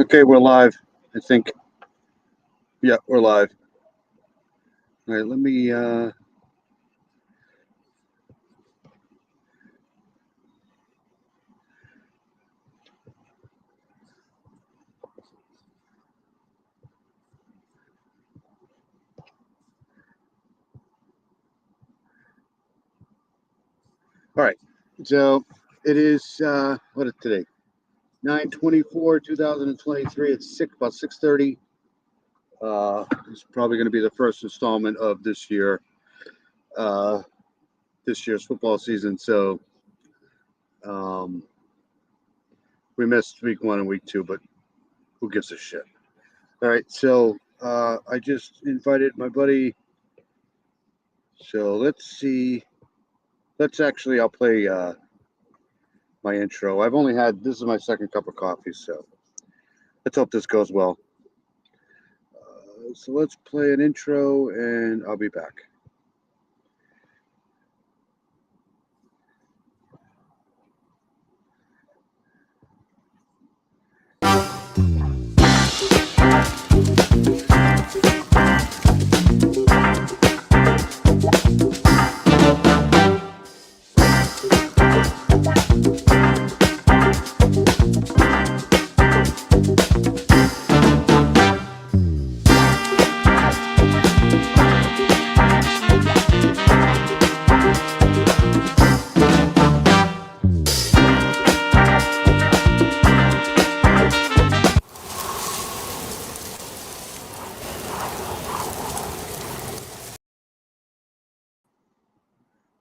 Okay, we're live, I think. Yeah, we're live. All right, let me all right. So it is what is today? 9/24/2023. It's about 6:30. It's probably going to be the first installment of uh this year's football season. So um we missed week 1 and week 2, but who gives a shit? All right, so I just invited my buddy. So let's see. I'll play my intro. This is my second cup of coffee, so let's hope this goes well. So let's play an intro and I'll be back.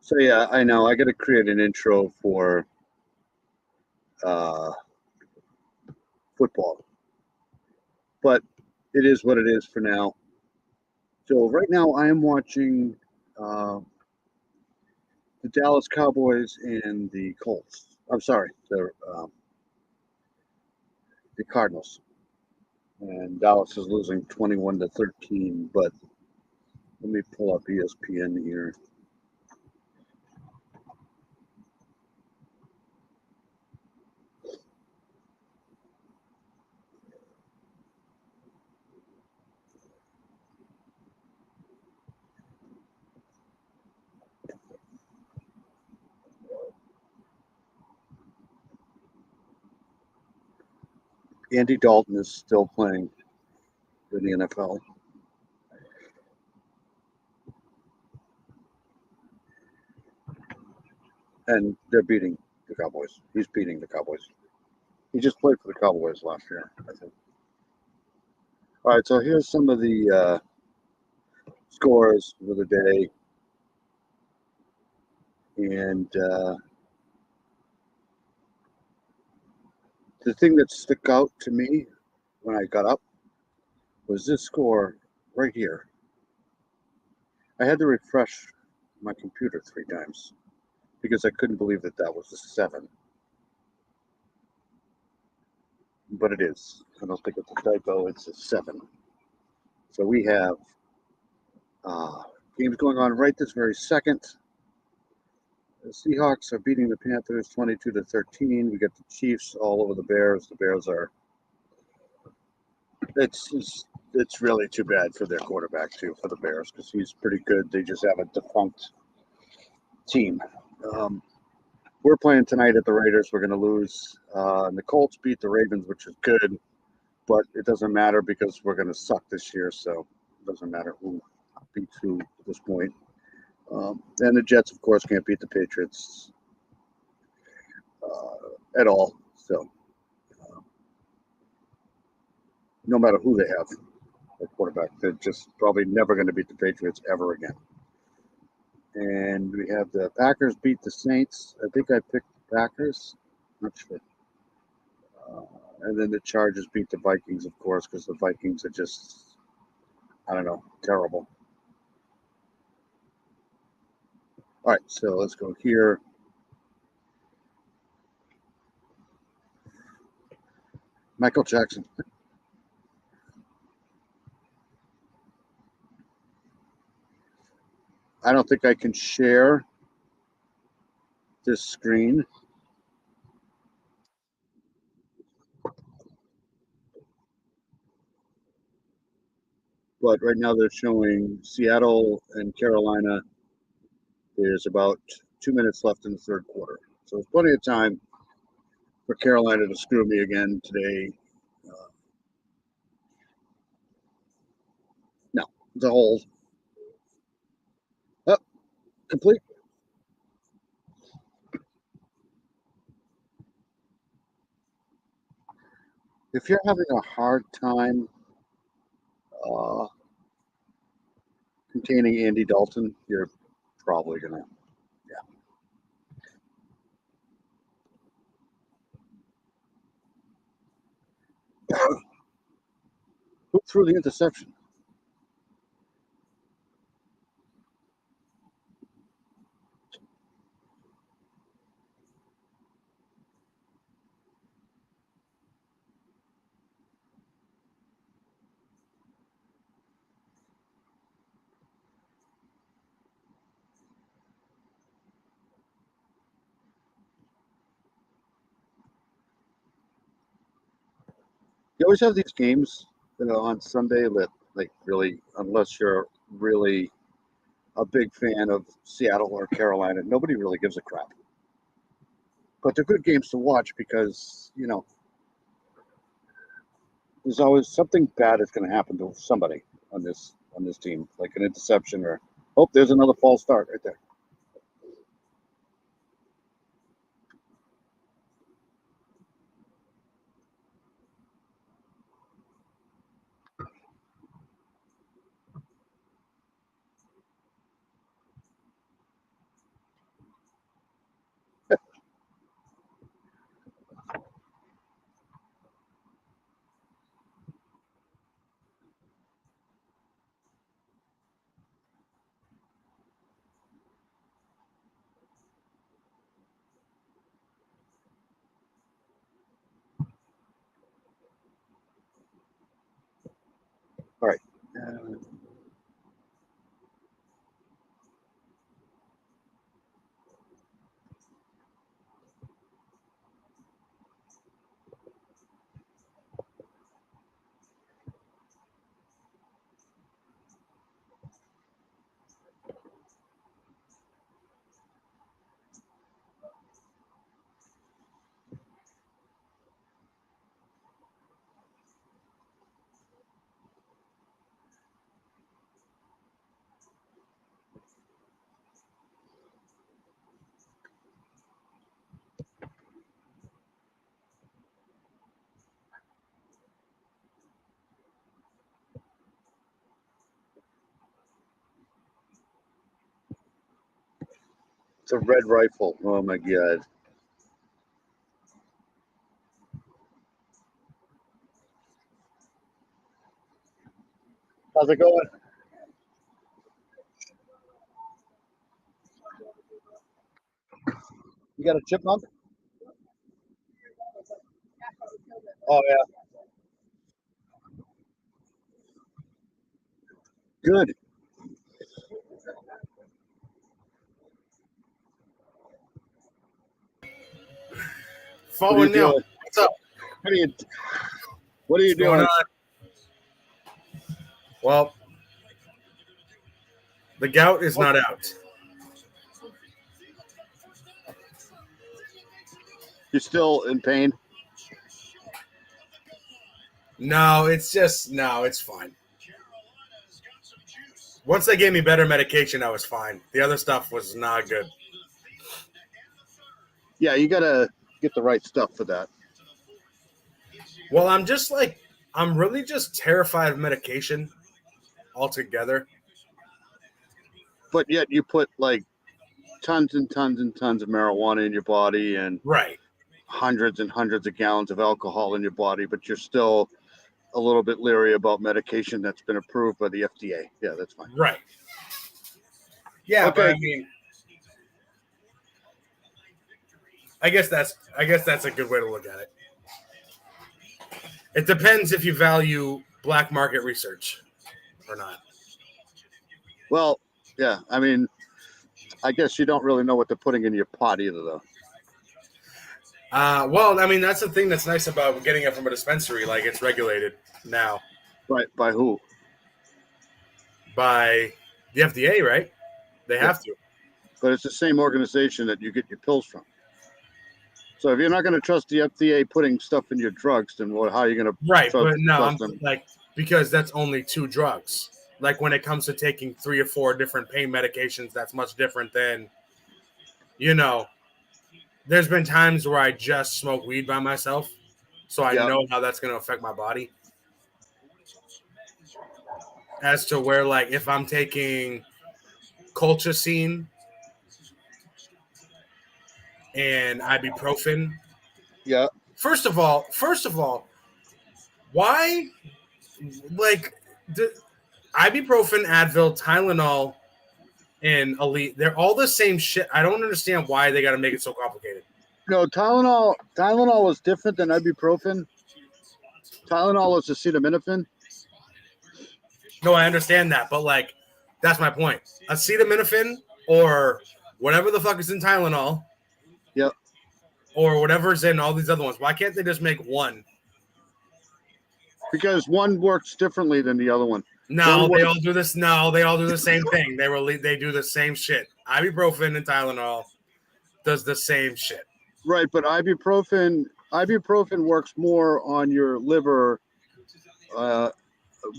So yeah, I know I got to create an intro for uh, football, but it is what it is for now. So right now I am watching uh, the Dallas Cowboys and the Colts. I'm sorry, the Cardinals. And Dallas is losing 21-13. But let me pull up ESPN here. Andy Dalton is still playing in the NFL. And they're beating the Cowboys. He's beating the Cowboys. He just played for the Cowboys last year, I think. All right, so here's some of the scores for the day. And the thing that stuck out to me when I got up was this score right here. I had to refresh my computer 3 times because I couldn't believe that was a 7. But it is. I don't think it's a typo. It's a 7. So we have games going on right this very second. The Seahawks are beating the Panthers 22-13. We got the Chiefs all over the Bears. The Bears are. It's really too bad for their quarterback too, for the Bears, because he's pretty good. They just have a defunct team. We're playing tonight at the Raiders. We're going to lose. And the Colts beat the Ravens, which is good, but it doesn't matter because we're going to suck this year. So it doesn't matter who beats who at this point. And the Jets, of course, can't beat the Patriots at all. So no matter who they have at quarterback, they're just probably never going to beat the Patriots ever again. And we have the Packers beat the Saints. I think I picked the Packers. Not sure. And then the Chargers beat the Vikings, of course, because the Vikings are just, I don't know, terrible. All right, so let's go here. Michael Jackson. I don't think I can share this screen. But right now they're showing Seattle and Carolina. There's about 2 minutes left in the third quarter. So there's plenty of time for Carolina to screw me again today. No, it's a hold. Oh, complete. If you're having a hard time uh, containing Andy Dalton, you're probably gonna. Yeah. Who threw the interception? You always have these games on Sunday that, like, really, unless you're really a big fan of Seattle or Carolina, nobody really gives a crap. But they're good games to watch because there's always something bad is going to happen to somebody on this team, like an interception or there's another false start right there. All right. It's a red rifle. Oh my god. How's it going? You got a chipmunk? Oh yeah. Good. What are you Forward now. doing? What's up? What are you What are you What's going doing? on? Well, the gout is not out. You're still in pain? No, it's fine. Once they gave me better medication, I was fine. The other stuff was not good. Yeah, you gotta get the right stuff for that. Well, I'm really just terrified of medication altogether. But yet you put like tons and tons and tons of marijuana in your body and Right. hundreds and hundreds of gallons of alcohol in your body, but you're still a little bit leery about medication that's been approved by the FDA. Yeah, that's fine. Right. Yeah, Okay. but I mean, I guess that's a good way to look at it. It depends if you value black market research or not. Well, yeah, I mean, I guess you don't really know what they're putting in your pot either, though. Well, I mean, that's the thing that's nice about getting it from a dispensary. Like, it's regulated now. Right? By who? by the FDA, right? They have to. But it's the same organization that you get your pills from. So if you're not going to trust the FDA putting stuff in your drugs, then how are you going to Right, trust, but no, I'm them? like, because that's only 2 drugs. Like when it comes to taking 3 or 4 different pain medications, that's much different than, there's been times where I just smoke weed by myself, so I know how that's going to affect my body. As to where, like, if I'm taking colchicine and ibuprofen. Yeah. First of all, why, like, ibuprofen, Advil, Tylenol, and Elite, they're all the same shit. I don't understand why they got to make it so complicated. No, Tylenol is different than ibuprofen. Tylenol is acetaminophen. No, I understand that, but, like, that's my point. Acetaminophen or whatever the fuck is in Tylenol. Yep. Or whatever's in all these other ones. Why can't they just make one? Because one works differently than the other one. No, they all do this. No, they all do the same thing. They do the same shit. Ibuprofen and Tylenol does the same shit. Right, but ibuprofen works more on your liver.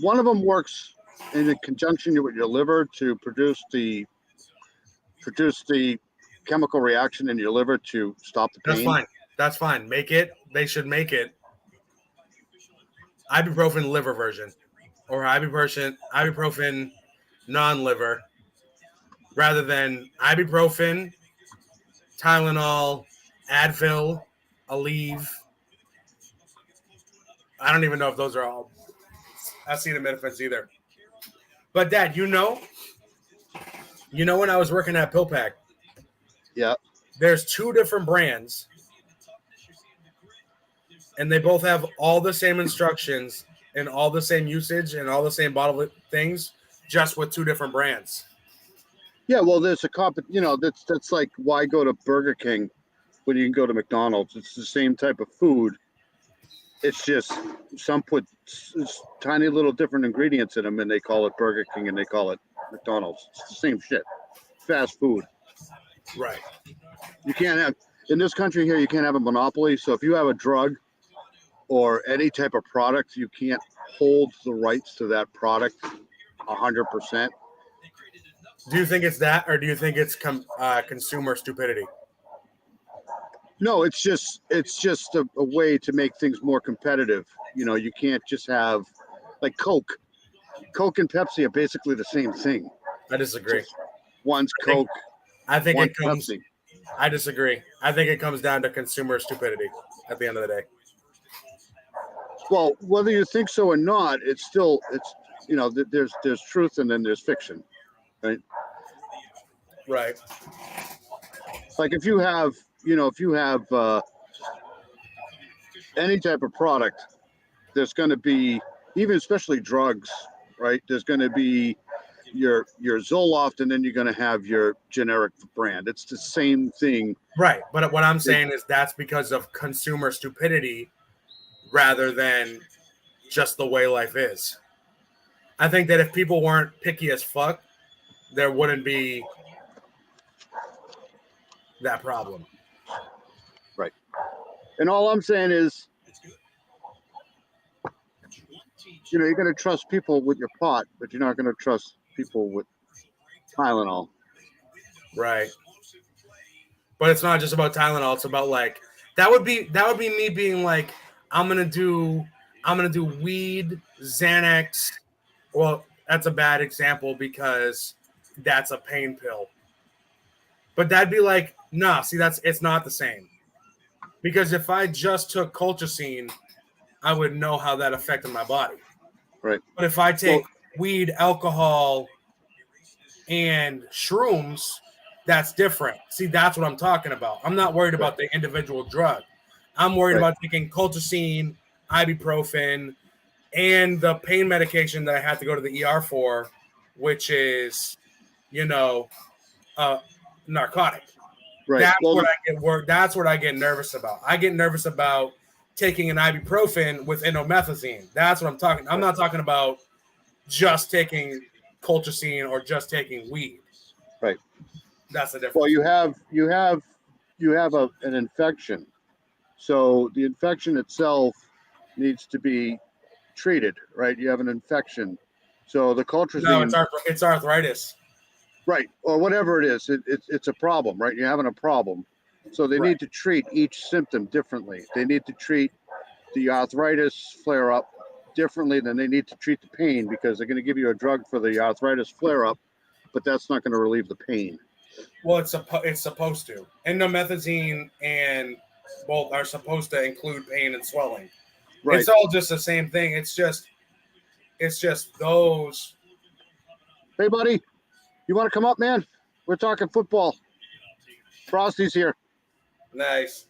One of them works in conjunction with your liver to produce the chemical reaction in your liver to stop the pain. That's fine. Make it. They should make it ibuprofen liver version, or ibuprofen non-liver, rather than ibuprofen, Tylenol, Advil, Aleve. I don't even know if those are all acetaminophen either. But Dad, when I was working at PillPack, yeah, there's 2 different brands, and they both have all the same instructions and all the same usage and all the same bottle things, just with 2 different brands. Yeah, well, there's that's like, why go to Burger King when you can go to McDonald's? It's the same type of food. It's just some put tiny little different ingredients in them, and they call it Burger King and they call it McDonald's. It's the same shit. Fast food. Right. You can't have, in this country here, you can't have a monopoly. So if you have a drug or any type of product, you can't hold the rights to that product 100%. Do you think it's that, or do you think it's consumer stupidity? No, it's just a way to make things more competitive. You can't just have, like, Coke and Pepsi are basically the same thing. I disagree. One's Coke. I think it comes. Pepsi. I disagree. I think it comes down to consumer stupidity at the end of the day. Well, whether you think so or not, it's there's truth and then there's fiction, right? Right. Like if you have any type of product, there's going to be, even especially drugs, right? There's going to be your Zoloft, and then you're going to have your generic brand. It's the same thing. Right. But what I'm saying is that's because of consumer stupidity rather than just the way life is. I think that if people weren't picky as fuck, there wouldn't be that problem. Right. And all I'm saying is, you're going to trust people with your pot, but you're not going to trust people with Tylenol. Right. But it's not just about Tylenol. It's about, like, that would be me being like, I'm gonna do weed, Xanax. Well, that's a bad example because that's a pain pill. But that'd be like, nah, see, it's not the same. Because if I just took colchicine, I would know how that affected my body. Right. But if I take weed, alcohol, and shrooms, that's different. See, that's what I'm talking about. I'm not worried about the individual drug. I'm worried about taking colchicine, ibuprofen, and the pain medication that I have to go to the ER for, which is, narcotic. Right. That's what I get nervous about. I get nervous about taking an ibuprofen with indomethacin. That's what I'm talking. I'm not talking about just taking colchicine or just taking weed. Right. That's the difference. Well, you have an infection, so the infection itself needs to be treated, right? You have an infection, so the colchicine, No, it's arthritis. right, or whatever it is, it's a problem, right? You're having a problem, so they need to treat each symptom differently. They need to treat the arthritis flare up differently than they need to treat the pain, because they're going to give you a drug for the arthritis flare up, but that's not going to relieve the pain. Well, it's supposed to. Endomethazine and both are supposed to include pain and swelling. Right. It's all just the same thing. It's just those. Hey, buddy, you want to come up, man? We're talking football. Frosty's here. Nice.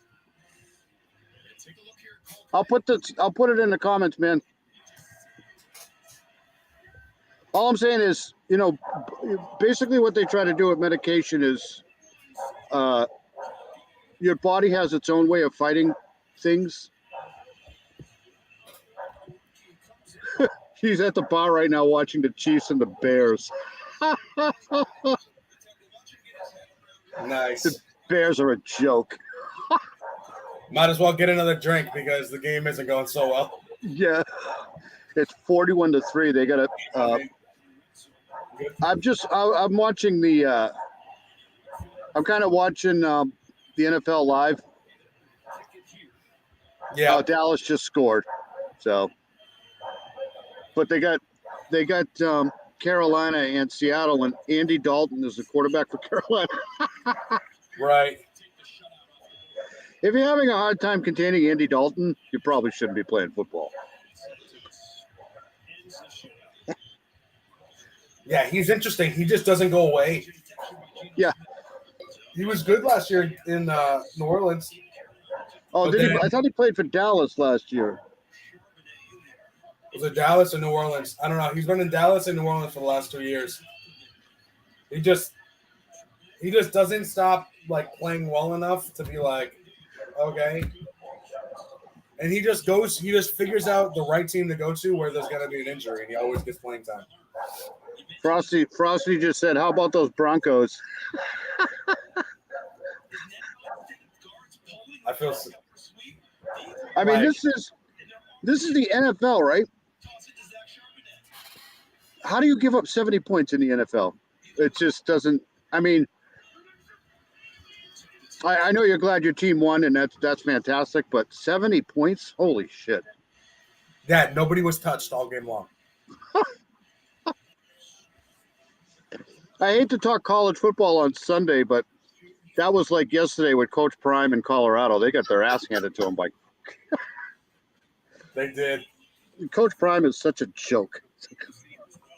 I'll put it in the comments, man. All I'm saying is, basically what they try to do with medication is your body has its own way of fighting things. He's at the bar right now watching the Chiefs and the Bears. Nice. The Bears are a joke. Might as well get another drink because the game isn't going so well. Yeah. It's 41-3. They got to I'm watching I'm kind of watching the NFL live. Yeah. Dallas just scored. So, but they got Carolina and Seattle, and Andy Dalton is the quarterback for Carolina. Right. If you're having a hard time containing Andy Dalton, you probably shouldn't be playing football. Yeah, he's interesting. He just doesn't go away. Yeah. He was good last year in New Orleans. Oh, did he? I thought he played for Dallas last year. Was it Dallas or New Orleans? I don't know. He's been in Dallas and New Orleans for the last 2 years. He just doesn't stop playing well enough to be like, okay. And he just figures out the right team to go to where there's gonna be an injury, and he always gets playing time. Frosty just said, how about those Broncos? I feel. I mean, this is the NFL, right? How do you give up 70 points in the NFL? It just doesn't. I mean, I know you're glad your team won, and that's fantastic. But 70 points, holy shit! Yeah, nobody was touched all game long. I hate to talk college football on Sunday, but that was like yesterday with Coach Prime in Colorado. They got their ass handed to them by. They did. Coach Prime is such a joke.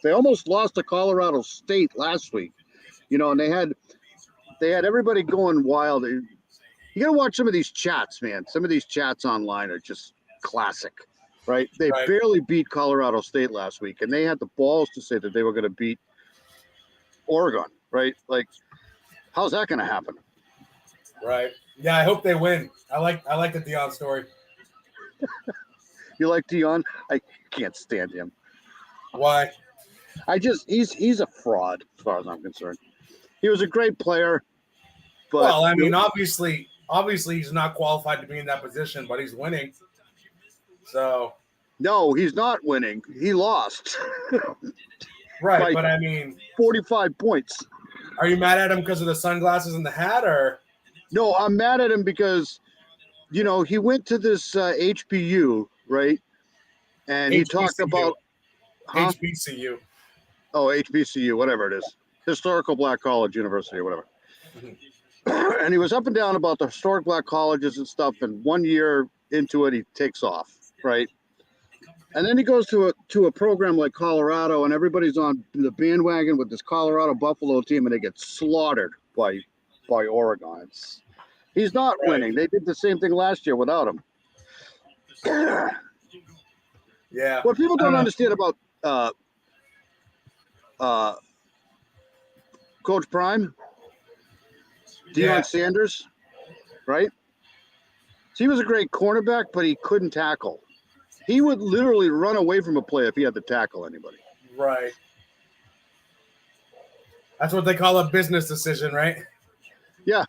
They almost lost to Colorado State last week, and they had everybody going wild. You got to watch some of these chats, man. Some of these chats online are just classic, right? They barely beat Colorado State last week, and they had the balls to say that they were going to beat Oregon, right? Like, how's that going to happen? Right. Yeah, I hope they win. I like the Deion story. You like Deion? I can't stand him. Why? He's a fraud as far as I'm concerned. He was a great player, but well, I mean, obviously he's not qualified to be in that position, but he's winning. So no, he's not winning. He lost. Right, but I mean 45 points. Are you mad at him because of the sunglasses and the hat, or? No, I'm mad at him because, he went to this HBU, right? And he talked about HBCU. Oh, HBCU, whatever it is. Historical Black College University or whatever. Mm-hmm. And he was up and down about the historic black colleges and stuff. And 1 year into it, he takes off, right? And then he goes to a program like Colorado, and everybody's on the bandwagon with this Colorado Buffalo team, and they get slaughtered by Oregon. He's not winning. They did the same thing last year without him. Yeah. What people don't understand about Coach Prime, Deion Sanders, right? He was a great cornerback, but he couldn't tackle. He would literally run away from a play if he had to tackle anybody. Right. That's what they call a business decision, right? Yeah.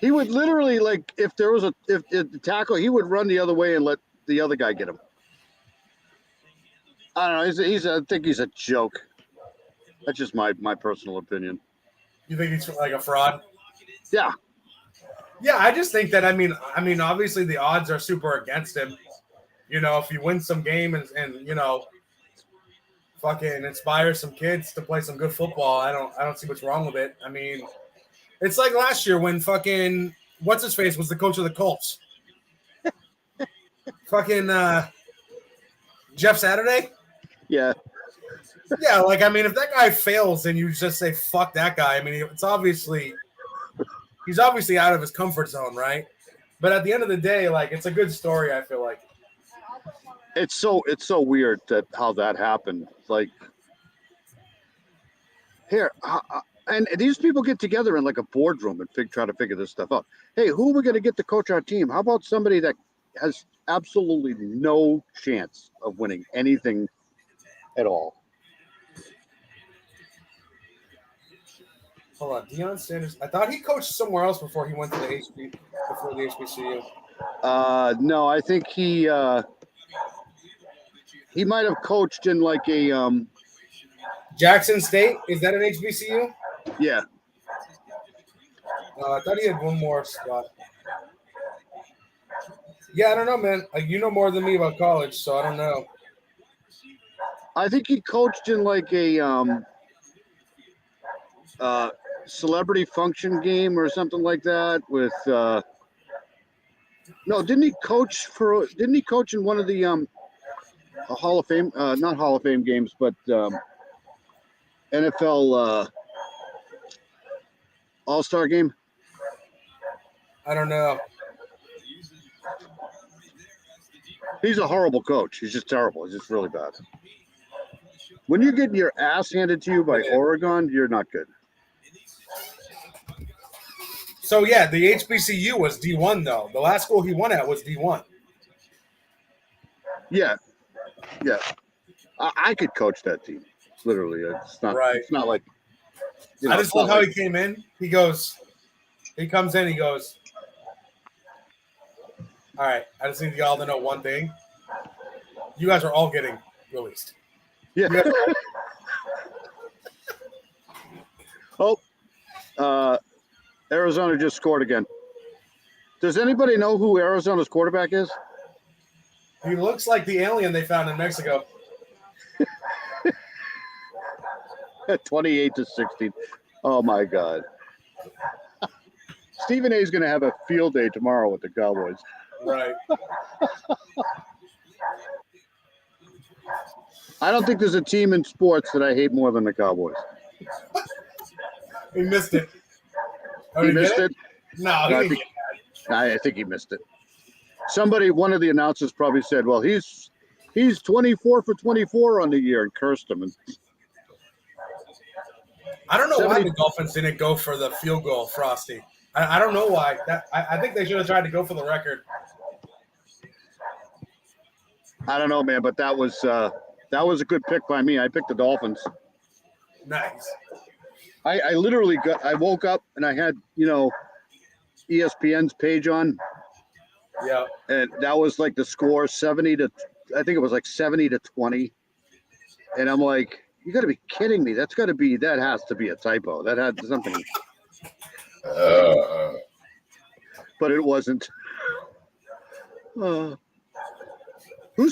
He would literally, like, if there was if the tackle, he would run the other way and let the other guy get him. I don't know. I think he's a joke. That's just my personal opinion. You think he's like a fraud? Yeah. Yeah, I just think that I mean, obviously the odds are super against him. You know, if you win some game and you know, fucking inspire some kids to play some good football, I don't see what's wrong with it. I mean, it's like last year when fucking what's his face was the coach of the Colts. Fucking Jeff Saturday? Yeah. Yeah, like I mean, if that guy fails and you just say fuck that guy, I mean, he's obviously out of his comfort zone, right? But at the end of the day, like it's a good story. I feel like It's so weird that how that happened. Like here, and these people get together in like a boardroom and try to figure this stuff out. Hey, who are we going to get to coach our team? How about somebody that has absolutely no chance of winning anything at all? hold on, Deion Sanders. I thought he coached somewhere else before he went to the HBCU. No, I think he might have coached in like a Jackson State, is that an HBCU? yeah. I thought he had one more spot. Yeah, I don't know, man. You know more than me about college, so I don't know. I think he coached in like a celebrity function game or something like that with no, didn't he coach in one of the Hall of Fame, not Hall of Fame games, but NFL All-Star game? I don't know. He's a horrible coach. He's just terrible. He's just really bad. When you're getting your ass handed to you by Oregon, you're not good. So yeah, the HBCU was D1 though. The last school he won at was D1. Yeah. I could coach that team. Literally, it's not. Right. It's not like. You know, I just love how he came in. He comes in. He goes, "All right, I just need y'all to know one thing. You guys are all getting released." Yeah. Arizona just scored again. Does anybody know who Arizona's quarterback is? He looks like the alien they found in Mexico. 28-16. Oh my God. Stephen A is going to have a field day tomorrow with the Cowboys. Right. I don't think there's a team in sports that I hate more than the Cowboys. He missed it. Oh, He missed it? No, I think he missed it. One of the announcers probably said, well, he's 24 for 24 on the year and cursed him. And I don't know why the Dolphins didn't go for the field goal, Frosty. I don't know why. I think they should have tried to go for the record. I don't know, man, but that was a good pick by me. I picked the Dolphins. Nice. I literally I woke up and I had, ESPN's page on. Yeah. And that was like the score 70-20. And I'm like, you got to be kidding me. That has to be a typo. That had something. But it wasn't. Who's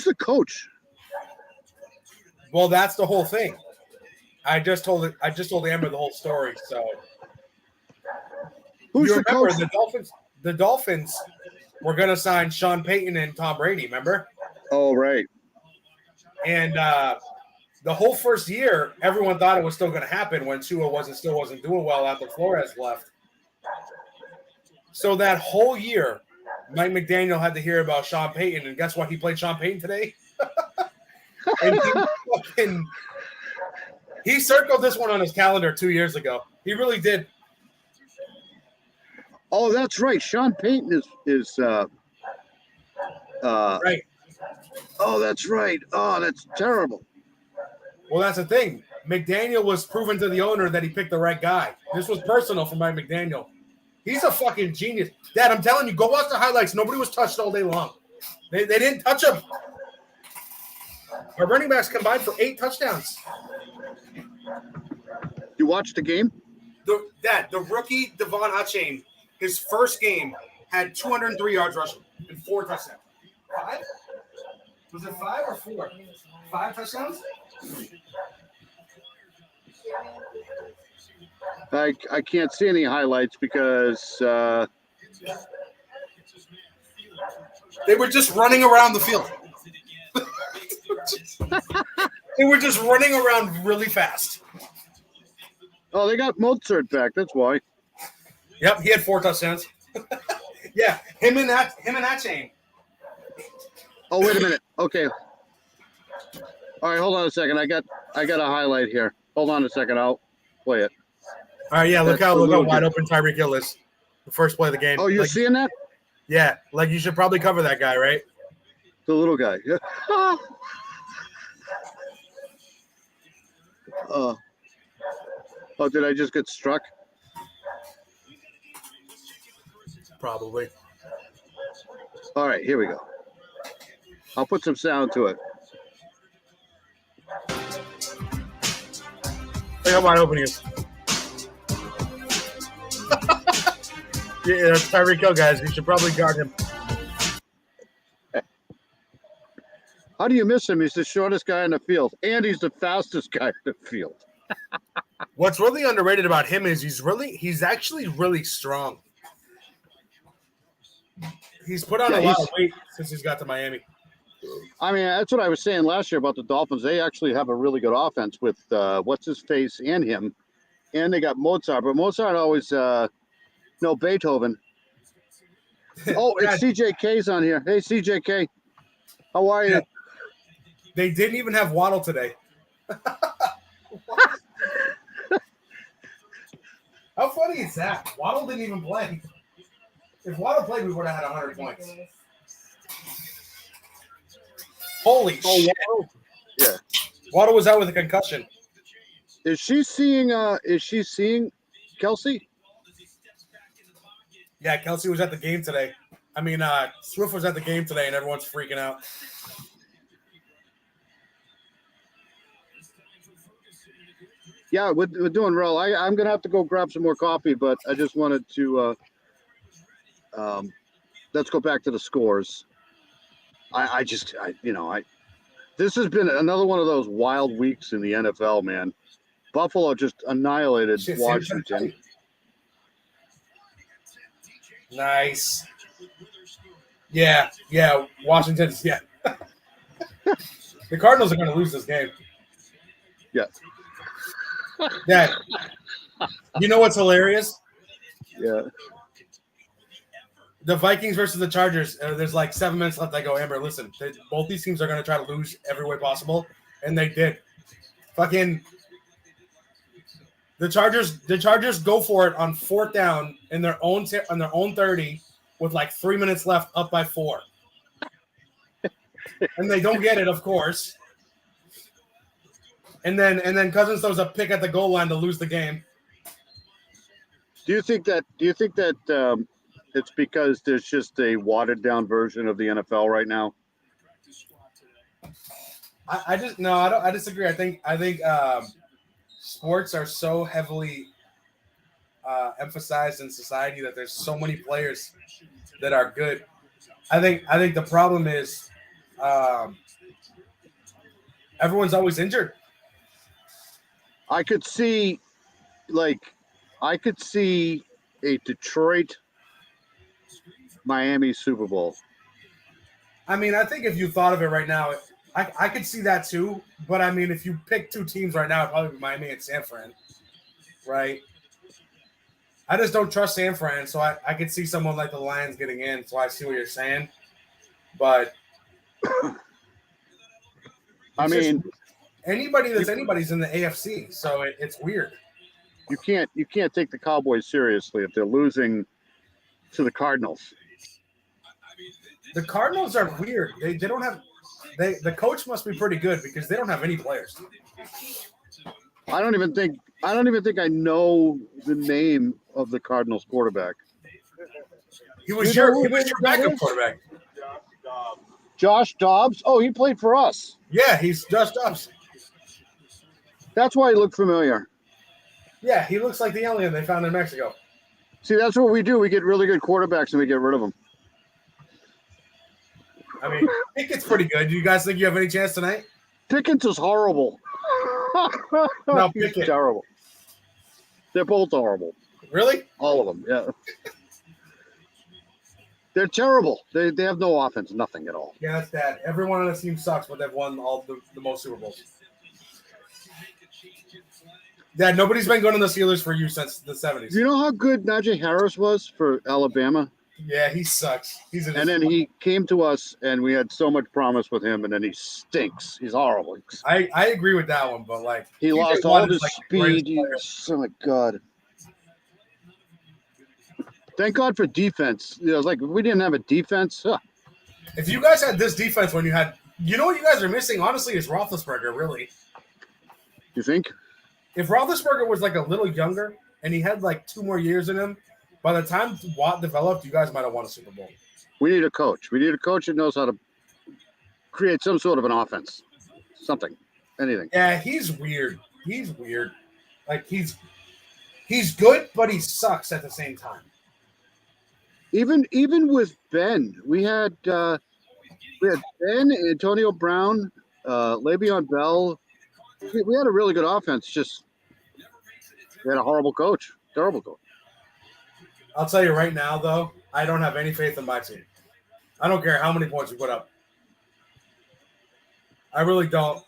the coach? Well, that's the whole thing. I just told Amber the whole story. So who's the coach? The Dolphins were going to sign Sean Payton and Tom Brady. Remember? Oh, right. And the whole first year, everyone thought it was still going to happen when Tua wasn't doing well after Flores left. So that whole year, Mike McDaniel had to hear about Sean Payton, and guess what? He played Sean Payton today. And he circled this one on his calendar 2 years ago. He really did. Oh, that's right. Sean Payton is right. Oh, that's right. Oh, that's terrible. Well, that's the thing. McDaniel was proven to the owner that he picked the right guy. This was personal for Mike McDaniel. He's a fucking genius. Dad, I'm telling you, go watch the highlights. Nobody was touched all day long. They didn't touch him. Our running backs combined for 8 touchdowns. You watched the game? The rookie Devon Achane, his first game, had 203 yards rushing and 4 touchdowns. 5? Was it 5 or 4? 5 touchdowns? I can't see any highlights because they were just running around the field. They were just running around really fast. Oh, they got Mozart back. That's why. Yep, he had 4 touchdowns. Yeah, him and that chain. Oh, wait a minute. Okay. All right, hold on a second. I got a highlight here. Hold on a second. I'll play it. All right, yeah. Look That's how the wide little open Tyreek Hill is. The first play of the game. Oh, you're seeing that? Yeah, like you should probably cover that guy, right? The little guy. Yeah. Oh, did I just get struck? Probably. All right, here we go. I'll put some sound to it. Look how wide open he is. Yeah, that's Tyreek Hill, guys. You should probably guard him. How do you miss him? He's the shortest guy in the field, and he's the fastest guy in the field. What's really underrated about him is he's actually really strong. He's put on a lot of weight since he's got to Miami. I mean, that's what I was saying last year about the Dolphins. They actually have a really good offense with what's-his-face and him. And they got Mozart. But Mozart always Beethoven. Oh, it's CJK's on here. Hey, CJK. How are you? Yeah. They didn't even have Waddle today. How funny is that? Waddle didn't even play. If Waddle played, we would have had 100 points. Holy shit. Waddle? Yeah. Waddle was out with a concussion. Is she seeing Kelsey? Yeah, Kelsey was at the game today. I mean, Swift was at the game today, and everyone's freaking out. Yeah, we're doing well. I'm going to have to go grab some more coffee, but I just wanted to let's go back to the scores. This has been another one of those wild weeks in the NFL, man. Buffalo just annihilated Washington. Nice. Yeah, Washington's, yeah. The Cardinals are going to lose this game. Yeah. Dad, you know what's hilarious? Yeah. The Vikings versus the Chargers. There's like 7 minutes left. I go, Amber, listen, both these teams are going to try to lose every way possible, and they did. Fucking the Chargers go for it on 4th down in their own 30 with like 3 minutes left, up by 4, and they don't get it, of course. And then Cousins throws a pick at the goal line to lose the game. Do you think that it's because there's just a watered down version of the NFL right now? I disagree. I think sports are so heavily emphasized in society that there's so many players that are good. I think the problem is everyone's always injured. I could see a Detroit Miami Super Bowl. I mean, I think if you thought of it right now, I could see that too. But I mean, if you pick 2 teams right now, it'd probably be Miami and San Fran, right? I just don't trust San Fran, so I could see someone like the Lions getting in. So I see what you're saying, but I mean, anybody's in the AFC, so it's weird. You can't take the Cowboys seriously if they're losing to the Cardinals. The Cardinals are weird. They don't have the coach must be pretty good because they don't have any players. I don't even think I know the name of the Cardinals quarterback. He was You know your who that backup is? quarterback. Josh Dobbs. Oh, he played for us. Yeah, he's Josh Dobbs. That's why he looked familiar. Yeah, he looks like the alien they found in Mexico. See, that's what we do. We get really good quarterbacks and we get rid of them. I mean, Pickett's pretty good. Do you guys think you have any chance tonight? Pickens is horrible. No, He's Pickett. terrible. They're both horrible. Really? All of them, yeah. They're terrible. They have no offense, nothing at all. Yeah, that's bad. Everyone on the team sucks, but they've won all the most Super Bowls. Yeah, nobody's been good on the Steelers for you since the 70s. You know how good Najee Harris was for Alabama? Yeah, he sucks. And then he came to us, and we had so much promise with him, and then he stinks. He's horrible. I agree with that one, but like He lost all of his speed. Oh my god! Thank God for defense. You know, like if we didn't have a defense. If you guys had this defense when you had, you know what you guys are missing, honestly, is Roethlisberger, really. You think? If Roethlisberger was like a little younger and he had like 2 more years in him, by the time Watt developed, you guys might have won a Super Bowl. We need a coach. We need a coach that knows how to create some sort of an offense. Something. Anything. Yeah, he's weird. He's weird. Like he's good, but he sucks at the same time. Even with Ben, we had Ben, Antonio Brown, Le'Veon Bell. We had a really good offense. Just we had a horrible coach. Terrible coach. I'll tell you right now, though, I don't have any faith in my team. I don't care how many points we put up. I really don't.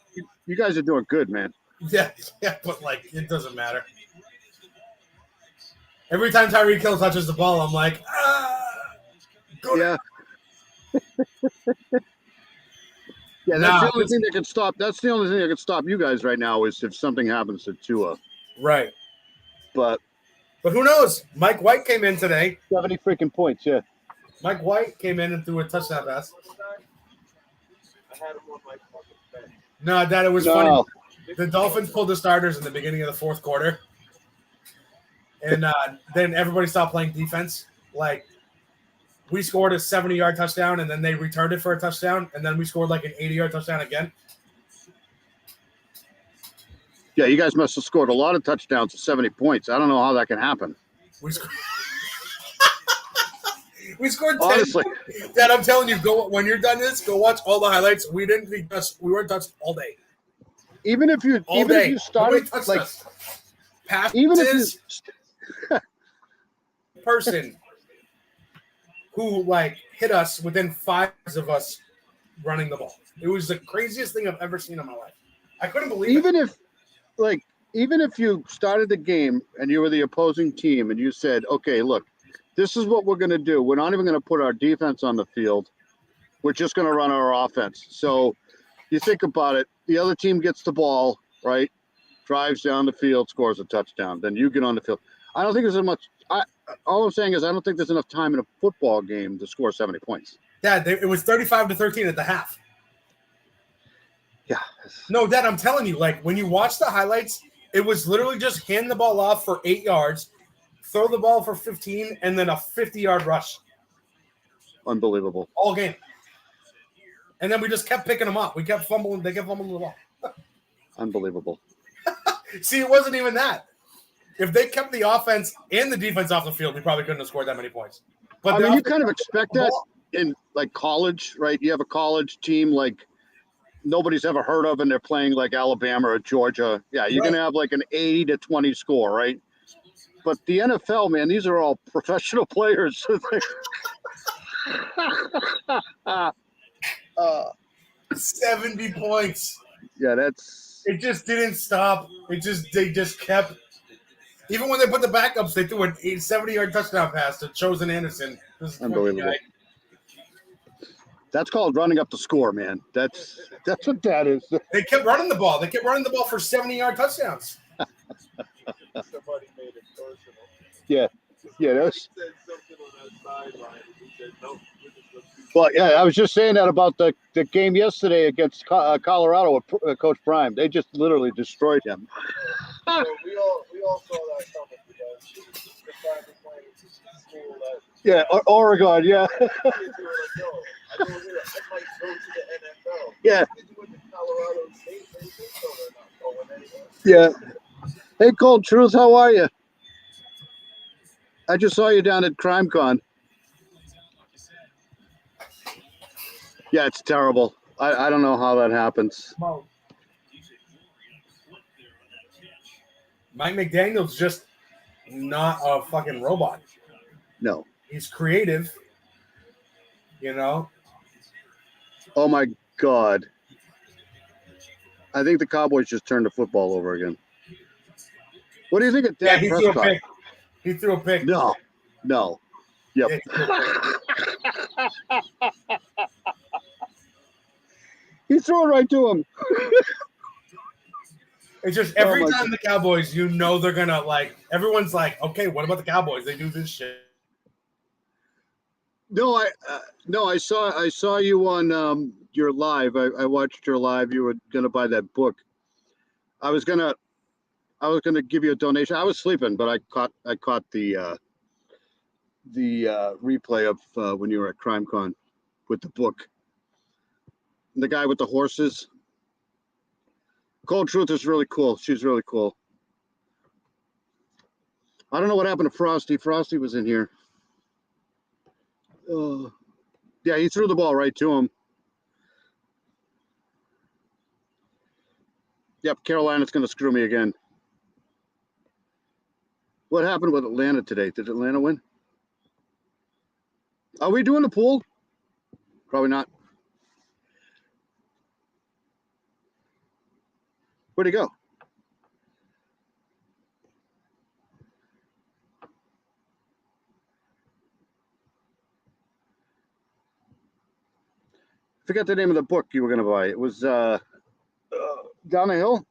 You guys are doing good, man. Yeah, but like it doesn't matter. Every time Tyreek Hill touches the ball, I'm like, yeah. Yeah, that's the only thing that can stop. That's the only thing that can stop you guys right now is if something happens to Tua. Right. But who knows? Mike White came in today. 70 freaking points, yeah. Mike White came in and threw a touchdown pass. No, Dad, it was funny. The Dolphins pulled the starters in the beginning of the fourth quarter. And then everybody stopped playing defense. Like, we scored a 70-yard touchdown, and then they returned it for a touchdown, and then we scored like an 80-yard touchdown again. Yeah, you guys must have scored a lot of touchdowns at 70 points. I don't know how that can happen. We scored 10. Honestly. Dad, I'm telling you, go when you're done this, go watch all the highlights. We weren't touched all day. Even if you started like passes, even if you person who like hit us within 5 of us running the ball. It was the craziest thing I've ever seen in my life. I couldn't believe it. Even if you started the game and you were the opposing team and you said, okay, look, this is what we're going to do. We're not even going to put our defense on the field. We're just going to run our offense. So you think about it. The other team gets the ball, right? Drives down the field, scores a touchdown. Then you get on the field. I don't think there's as much. All I'm saying is I don't think there's enough time in a football game to score 70 points. Dad, it was 35-13 at the half. Yeah. No, Dad, I'm telling you, like when you watch the highlights, it was literally just hand the ball off for 8 yards, throw the ball for 15, and then a 50-yard rush. Unbelievable. All game. And then we just kept picking them up. We kept fumbling. They kept fumbling the ball. Unbelievable. See, it wasn't even that. If they kept the offense and the defense off the field, we probably couldn't have scored that many points. But I mean, you kind of expect that in like college, right? You have a college team like nobody's ever heard of, and they're playing like Alabama or Georgia. Yeah, you're going to have like an 80-20 score, right? But the NFL, man, these are all professional players. 70 points. Yeah, that's. It just didn't stop. They just kept. Even when they put the backups, they threw a 70-yard touchdown pass to Chosen Anderson. Unbelievable. That's called running up the score, man. That's what that is. They kept running the ball. They kept running the ball for 70-yard touchdowns. Somebody made it personal. Yeah. Yeah, that's. He said something on that sideline. He said, "No, we're just gonna do Well, yeah, I was just saying that about the game yesterday against Colorado with Coach Prime. They just literally destroyed him. So we all saw that coming because the time was playing school that Yeah, Oregon, yeah. kids were like, yo, I go here, I might go to the NFL. Yeah, Kids went to Colorado State, they know they're not going anywhere. yeah. Hey, Cold Truth, how are you? I just saw you down at CrimeCon. Yeah, it's terrible. I don't know how that happens. Mike McDaniel's just not a fucking robot. No. He's creative. You know? Oh, my God. I think the Cowboys just turned the football over again. What do you think of Yeah, Dak he threw a Prescott? pick. He threw a pick. No. Yep. Yeah, he threw a pick. He threw it right to him. It's just every Oh my time the Cowboys, you know they're gonna like. Everyone's like, okay, what about the Cowboys? They do this shit. No, I saw you on your live. I watched your live. You were gonna buy that book. I was gonna give you a donation. I was sleeping, but I caught the replay of when you were at CrimeCon with the book. The guy with the horses. Cold Truth is really cool. She's really cool. I don't know what happened to Frosty. Frosty was in here. Yeah, he threw the ball right to him. Yep, Carolina's going to screw me again. What happened with Atlanta today? Did Atlanta win? Are we doing the pool? Probably not. Where'd he go? I forgot the name of the book you were going to buy. It was down the hill.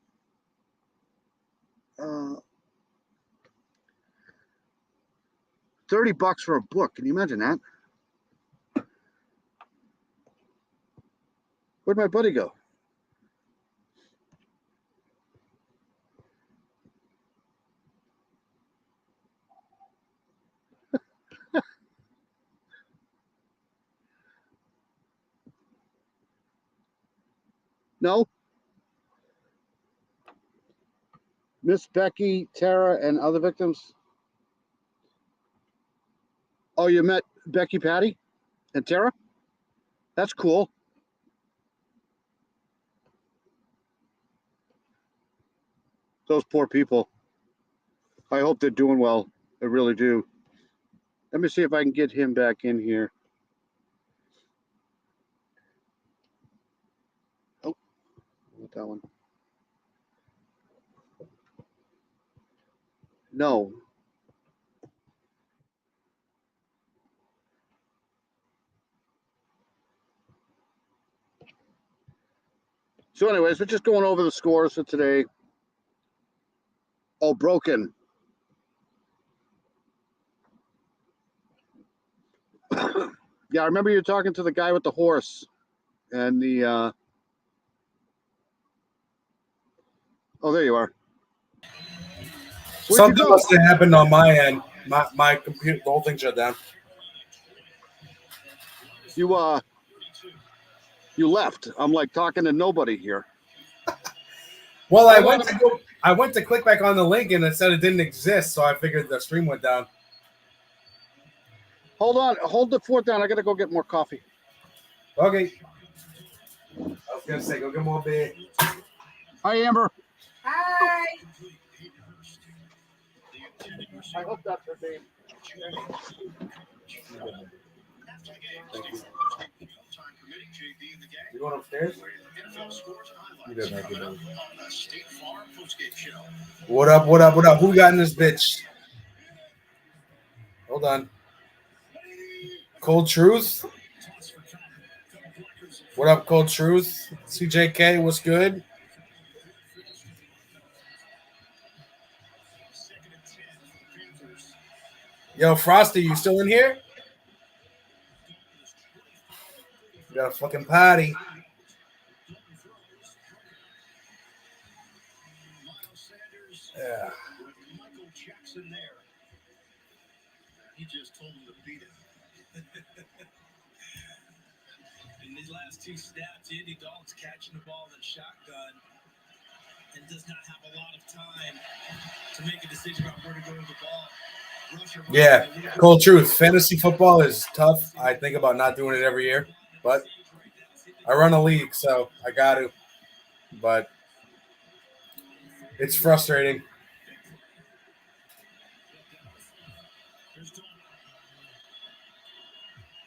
$30 for a book. Can you imagine that? Where'd my buddy go? No? Miss Becky, Tara, and other victims? Oh, you met Becky, Patty, and Tara? That's cool. Those poor people. I hope they're doing well. I really do. Let me see if I can get him back in here. Oh, not that one. No. So anyways, we're just going over the scores for today. Oh, broken. Yeah, I remember you talking to the guy with the horse and the oh, there you are. Where'd you Something go? must have happened on my end. My computer, the whole thing shut down. You left. I'm like talking to nobody here. Well, I went to click back on the link and it said it didn't exist, so I figured the stream went down. Hold on. Hold the fort down. I gotta go get more coffee. Okay. I was gonna say, go get more beer. Hi, Amber. Hi. I hope that's her name. You going upstairs? What up? What up? What up? Who got in this bitch? Hold on. Cold Truth. What up, Cold Truth? CJK, what's good? Yo, Frosty, you still in here? You got a fucking party. Yeah. Michael Jackson there. He just told him to beat it. In these last two snaps, Andy Dalton's catching the ball in shotgun and does not have a lot of time to make a decision about where to go with the ball. Yeah, cold truth. Fantasy football is tough. I think about not doing it every year, but I run a league, so I got to. But it's frustrating.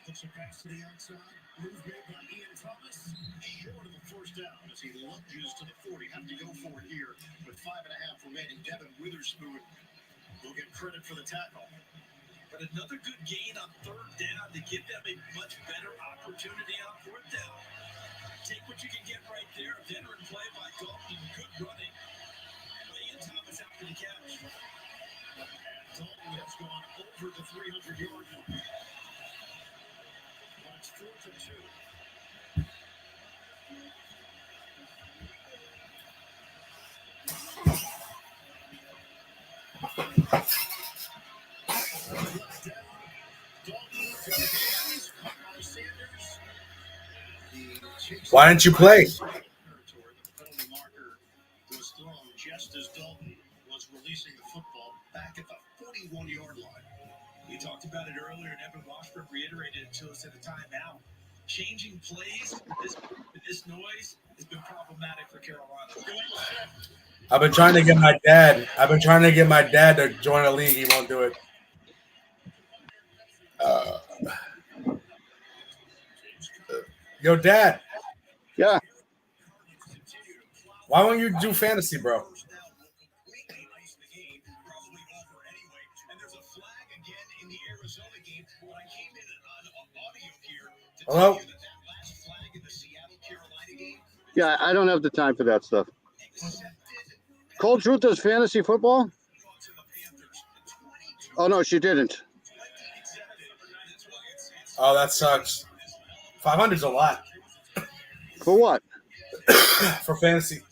Looks a pass to the outside. Move made by Ian Thomas. Short of the first down as he lunges to the 40. Have to go for it here with 5.5 remaining. Devin Witherspoon will get credit for the tackle. But another good gain on third down to give them a much better opportunity on fourth down. Take what you can get right there. Veteran play by Dalton. Good running. Ian Thomas after the catch. Dalton has gone over the 300-yard line. But it's 4th and 2. Why didn't you play? The penalty marker was thrown just as Dalton was releasing the football back at the 41-yard line. We talked about it earlier, and Evan Washburn reiterated it to us at the timeout. Changing plays, this noise has been problematic for Carolina. I've been trying to get my dad to join a league. He won't do it. Yo, Dad. Yeah. Why won't you do fantasy, bro? Hello? Yeah, I don't have the time for that stuff. Cold Truth does fantasy football? Oh, no, she didn't. Oh, that sucks. 500's a lot For what? for fantasy.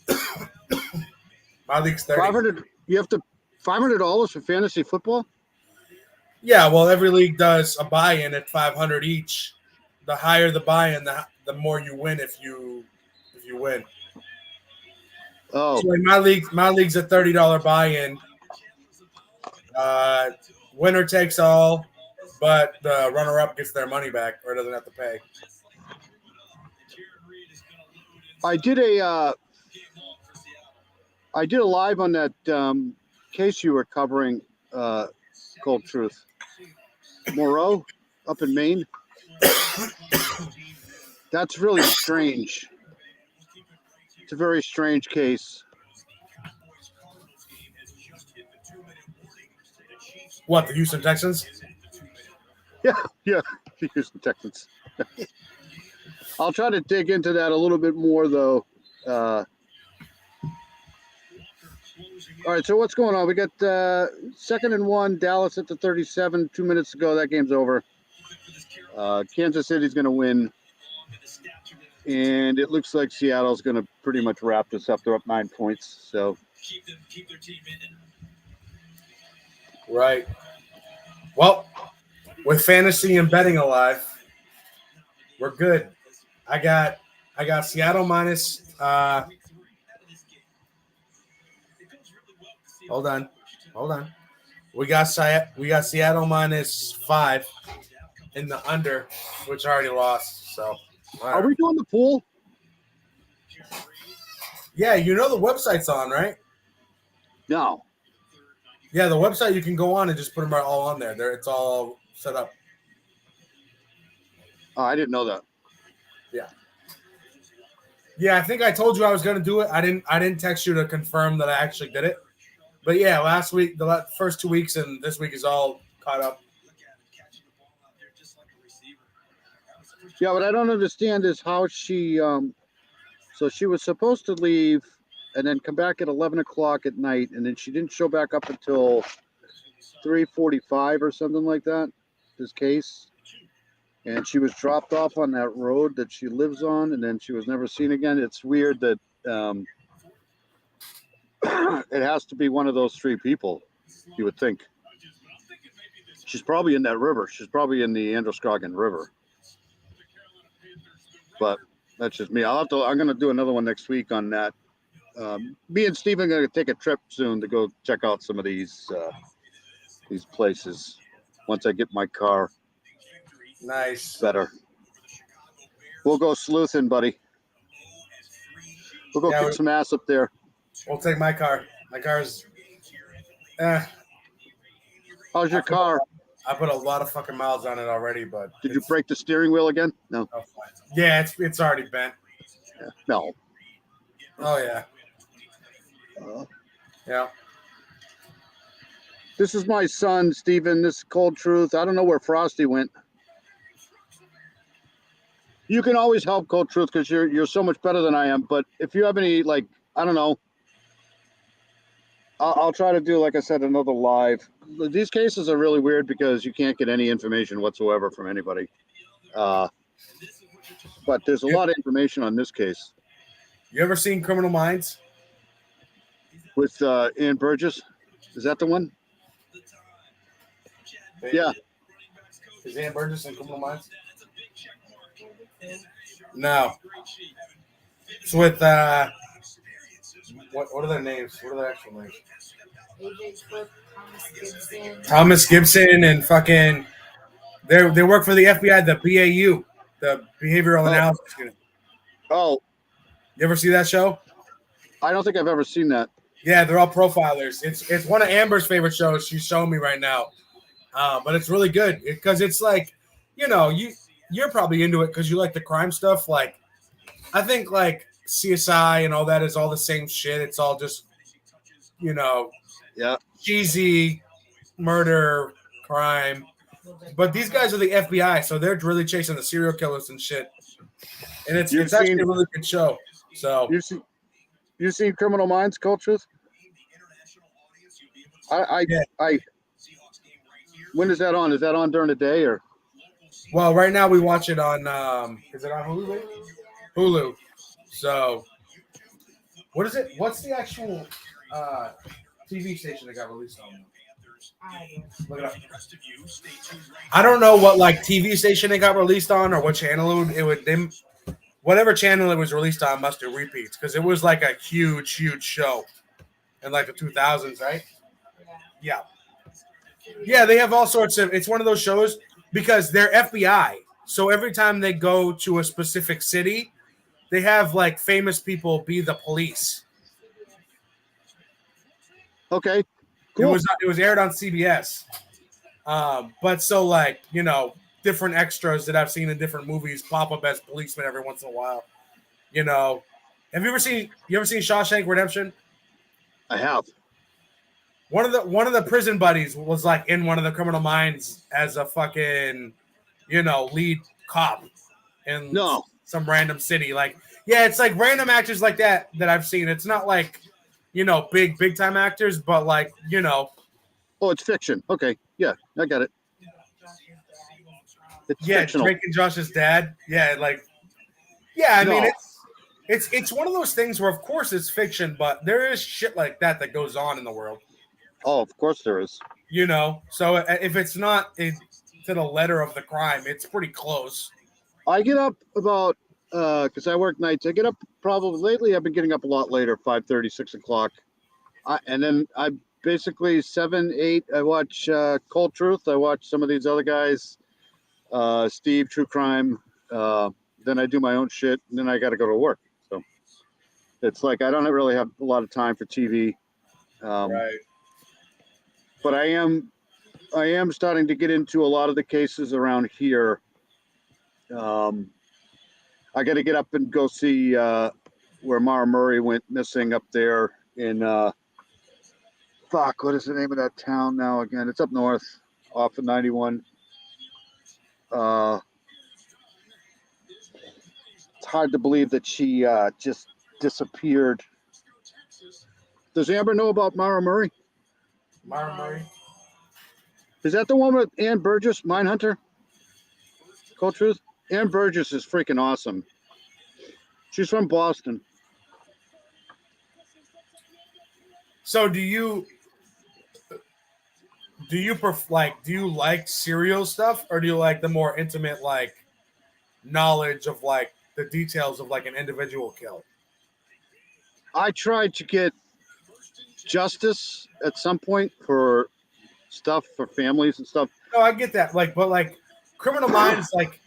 My league's 30. 500. You have to $500 for fantasy football? Yeah, well, every league does a buy-in at $500 each. The higher the buy-in, the more you win if you win. Oh, So in my league's a $30 buy-in. Winner takes all, but the runner-up gets their money back or doesn't have to pay. I did a live on that case you were covering, Cold Truth. Moreau up in Maine. That's really strange. It's a very strange case. What, the Houston Texans? Yeah, the Houston Texans. I'll try to dig into that a little bit more, though. All right, so what's going on? We got 2nd and 1, Dallas at the 37. 2 minutes ago, that game's over. Kansas City's going to win. And it looks like Seattle's going to pretty much wrap this up. They're up 9 points. So Keep their team in it. Right. Well, with fantasy and betting alive, we're good. I got Seattle minus. Hold on. We got Seattle minus 5 in the under, which I already lost. So, are we doing the pool? Yeah, you know the website's on, right? No. Yeah, the website you can go on and just put them all on there. It's all set up. Oh, I didn't know that. Yeah, I think I told you I was going to do it. I didn't text you to confirm that I actually did it. But yeah, last week, the first 2 weeks, and this week is all caught up. Yeah, what I don't understand is how she so she was supposed to leave and then come back at 11 o'clock at night, and then she didn't show back up until 3:45 or something like that, this case. and she was dropped off on that road that she lives on, and then she was never seen again. It's weird that it has to be one of those three people, you would think. She's probably in that river. She's probably in the Androscoggin River. But that's just me. I'm going to do another one next week on that. Me and Steven are going to take a trip soon to go check out some of these places once I get my car Nice. better. We'll go sleuthing, buddy. We'll go kick some ass up there. We'll take my car. My car's. How's your car? I put a lot of fucking miles on it already, but Did you break the steering wheel again? No. Yeah, it's already bent. Yeah. No. Oh yeah. Yeah. This is my son, Steven. This is Cold Truth. I don't know where Frosty went. You can always help Cold Truth because you're so much better than I am. But if you have any, like, I don't know, I'll try to do, like I said, another live. These cases are really weird because you can't get any information whatsoever from anybody. But there's a lot of information on this case. You ever seen Criminal Minds? With Ann Burgess? Is that the one? Yeah. Is Ann Burgess in Criminal Minds? No. It's with what are their names? What are their actual names? AJ Cook, Thomas Gibson and fucking they work for the FBI, the BAU, the Behavioral Analysis Unit. Oh. You ever see that show? I don't think I've ever seen that. Yeah, they're all profilers. It's one of Amber's favorite shows. She's showing me right now, but it's really good because it's like, you know, you're probably into it because you like the crime stuff. Like, I think like CSI and all that is all the same shit. It's all just, you know, yeah, cheesy murder, crime. But these guys are the FBI, so they're really chasing the serial killers and shit. And it's actually a really good show. So you've seen Criminal Minds, Cold Truth? When is that on? Is that on during the day or? Well, right now we watch it on. Is it on Hulu? Hulu. So, what is it? What's the actual TV station that got released on? Look it up. I don't know what like TV station it got released on or what channel it would. Whatever channel it was released on must do repeats because it was like a huge show in like the 2000s, right? Yeah. Yeah, they have all sorts of. It's one of those shows because they're FBI. So every time they go to a specific city, they have like famous people be the police. Okay, cool. It was aired on CBS. But so like, you know, different extras that I've seen in different movies pop up as policemen every once in a while. You know, have you ever seen Shawshank Redemption? I have. One of the prison buddies was like in one of the Criminal Minds as a fucking, you know, lead cop in some random city. Like, yeah, it's like random actors like that I've seen. It's not like, you know, big time actors, but like, you know. Oh, it's fiction. Okay, yeah, I got it. It's fictional. Drake and Josh's dad. Yeah, like, yeah. I mean, it's one of those things where, of course, it's fiction, but there is shit like that goes on in the world. Oh, of course there is. You know, so if it's not to the letter of the crime, it's pretty close. I get up about because I work nights. I get up probably lately. I've been getting up a lot later, 5:30, 6 o'clock, and then I basically 7, 8. I watch Cold Truth. I watch some of these other guys, Steve, True Crime. Then I do my own shit, and then I got to go to work. So it's like I don't really have a lot of time for TV. Right. But I am starting to get into a lot of the cases around here. I got to get up and go see where Mara Murray went missing up there in what is the name of that town now again? It's up north off of 91. It's hard to believe that she just disappeared. Does Amber know about Mara Murray? Mara Murray. Is that the one with Ann Burgess, Mindhunter? Cold Truth. Ann Burgess is freaking awesome. She's from Boston. So do you like serial stuff, or do you like the more intimate like knowledge of like the details of like an individual kill? I tried to get justice at some point for stuff for families and stuff. No, I get that. Like, but like Criminal Minds, like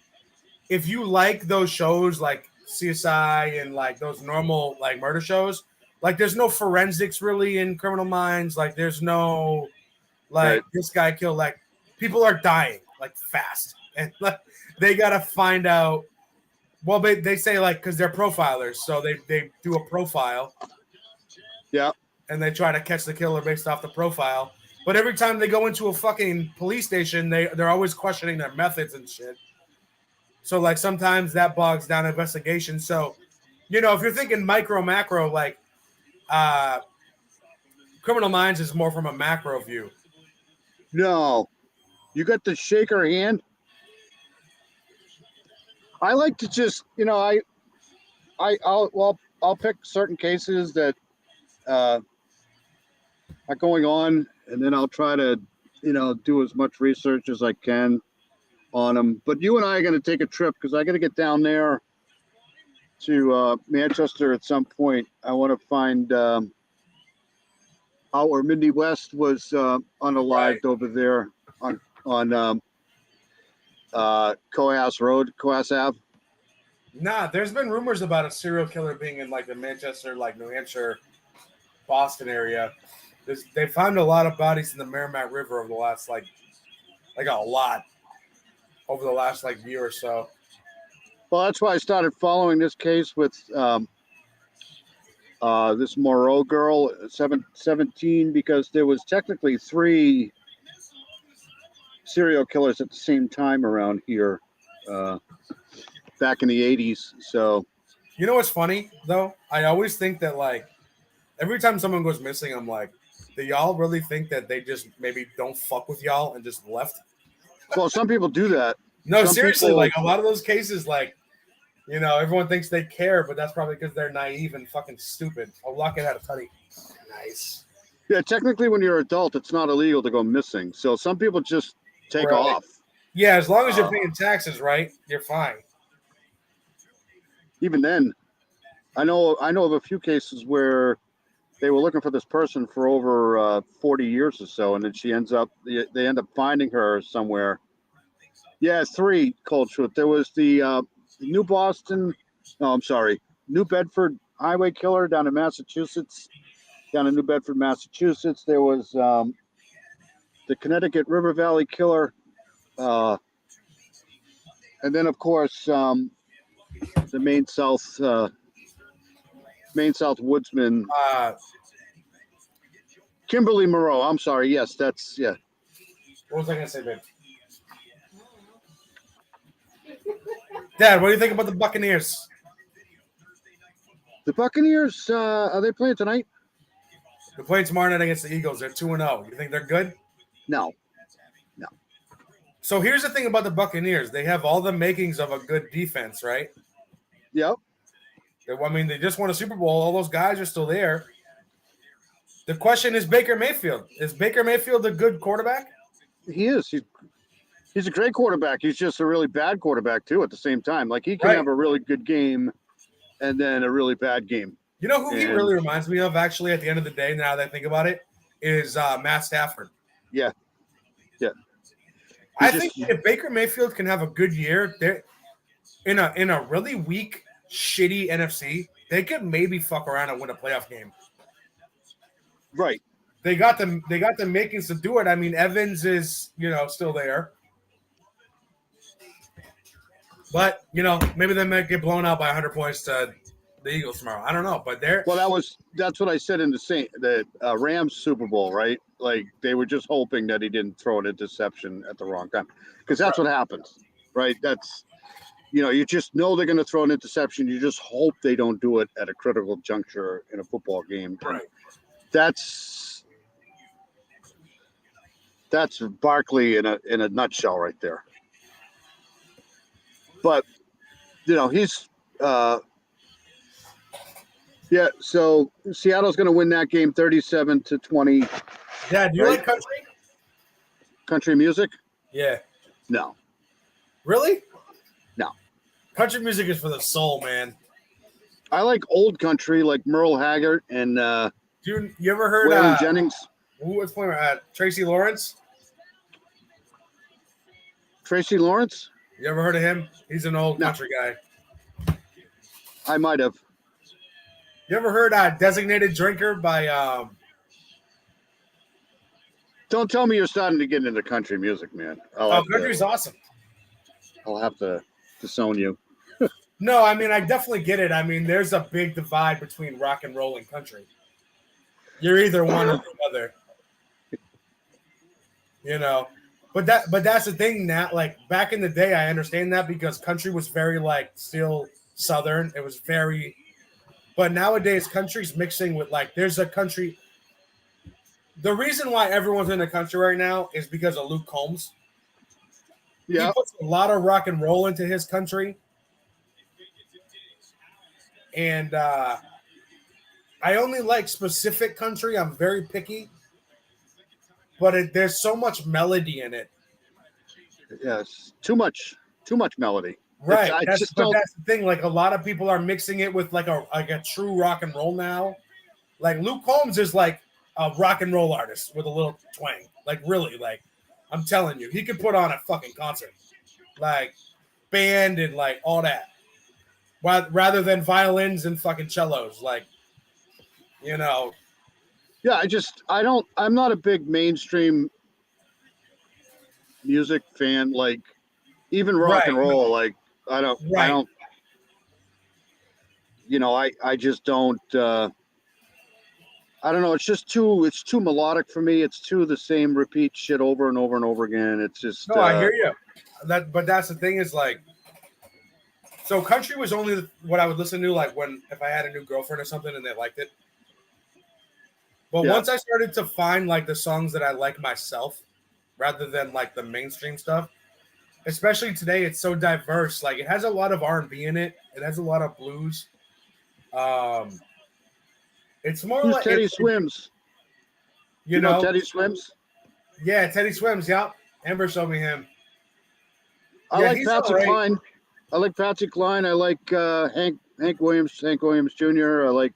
if you like those shows like CSI and like those normal like murder shows, like there's no forensics really in Criminal Minds. Like there's no like Right. this guy killed, like people are dying like fast, and like they gotta find out. Well, they say like because they're profilers, so they do a profile. Yeah. And they try to catch the killer based off the profile. But every time they go into a fucking police station, they're always questioning their methods and shit. So like sometimes that bogs down investigation. So, you know, if you're thinking micro macro, like Criminal Minds is more from a macro view. No, you got to shake her hand. I like to just, you know, I'll pick certain cases that are going on, and then I'll try to, you know, do as much research as I can on them. But you and I are going to take a trip because I got to get down there to Manchester at some point. I want to find out where Mindy West was unalived over there on Coas Road, Coas Ave. Nah, there's been rumors about a serial killer being in like the Manchester, like New Hampshire, Boston area. They found a lot of bodies in the Merrimack River over the last like a lot over the last like year or so. Well, that's why I started following this case with this Moreau girl, 17, because there was technically 3 serial killers at the same time around here back in the 80s. So, you know what's funny though? I always think that like every time someone goes missing, I'm like, do y'all really think that they just maybe don't fuck with y'all and just left? well, some people do that. No, Some seriously, people- like a lot of those cases, like, you know, everyone thinks they care, but that's probably because they're naive and fucking stupid. Oh, Lockett had a tutty. Nice. Yeah, technically, when you're an adult, it's not illegal to go missing. So some people just take Right. off. Yeah, as long as you're paying taxes, right? You're fine. Even then, I know of a few cases where they were looking for this person for over 40 years or so, and then they end up finding her somewhere. Yeah, 3 Cold Truth. There was the New Bedford highway killer down in Massachusetts, down in New Bedford, Massachusetts. There was the Connecticut River Valley killer, and then of course the Maine South woodsman, Kimberly Moreau. I'm sorry. Yes, that's yeah. What was I gonna say, babe? Dad, what do you think about the Buccaneers? The Buccaneers, are they playing tonight? They're playing tomorrow night against the Eagles. They're 2-0. You think they're good? No. So here's the thing about the Buccaneers. They have all the makings of a good defense, right? Yep. I mean, they just won a Super Bowl. All those guys are still there. The question is Baker Mayfield. Is Baker Mayfield a good quarterback? He is. He's a great quarterback. He's just a really bad quarterback, too, at the same time. Like, he can Right. have a really good game and then a really bad game. You know who he And- really reminds me of, actually, at the end of the day, now that I think about it, is Matt Stafford. Yeah. Yeah. I He's think just- if Baker Mayfield can have a good year, they're in a really weak, shitty NFC, they could maybe fuck around and win a playoff game. Right. They got the makings to do it. I mean, Evans is, you know, still there. But, you know, maybe they might get blown out by 100 points to the Eagles tomorrow. I don't know, but they're Well, that's what I said in the Rams Super Bowl, right? Like, they were just hoping that he didn't throw an interception at the wrong time, because that's what happens, right? That's, you know, you just know they're going to throw an interception. You just hope they don't do it at a critical juncture in a football game. And right. That's Barkley in a nutshell right there. but he's yeah. So Seattle's going to win that game 37-20. Dad, do you Right. like country? Country music? Yeah. No. Really? No. Country music is for the soul, man. I like old country, like Merle Haggard and Dude, you ever heard Waylon Jennings. who was playing Tracy Lawrence? Tracy Lawrence? You ever heard of him? He's an old No. country guy. I might have. You ever heard Designated Drinker by Don't tell me you're starting to get into country music, man. country's awesome. I'll have to disown you. No, I mean I definitely get it. I mean, there's a big divide between rock and roll and country. You're either one or the other. But that's the thing now. Like back in the day, I understand that because country was very like still southern. It was very, but nowadays country's mixing with like there's a country. The reason why everyone's in the country right now is because of Luke Combs. Yeah. He puts a lot of rock and roll into his country. And I only like specific country. I'm very picky. But there's so much melody in it. Yes. Too much melody. Right. I That's just the don't. thing. Like a lot of people are mixing it with like a true rock and roll now. Like Luke Combs is like a rock and roll artist with a little twang. Like really, like I'm telling you, he could put on a fucking concert. Like band and like all that. Rather than violins and fucking cellos. Like, Yeah, I'm not a big mainstream music fan. Like even rock and Right. roll, like I don't, I just don't, I don't know. It's too melodic for me. It's too the same repeat shit over and over and over again. It's just, No, I hear you. But that's the thing is like, so country was only what I would listen to like if I had a new girlfriend or something and they liked it. But Yeah. once I started to find like the songs that I like myself, rather than like the mainstream stuff, especially today, it's so diverse. Like it has a lot of R&B in it. It has a lot of blues. It's more who's like Teddy Swims? you know, Teddy Swims? yeah, Teddy Swims. Yeah, Amber showed me him. I Yeah, like he's Patsy all right. Cline. I like Patsy Cline. I like Hank Williams Jr. I like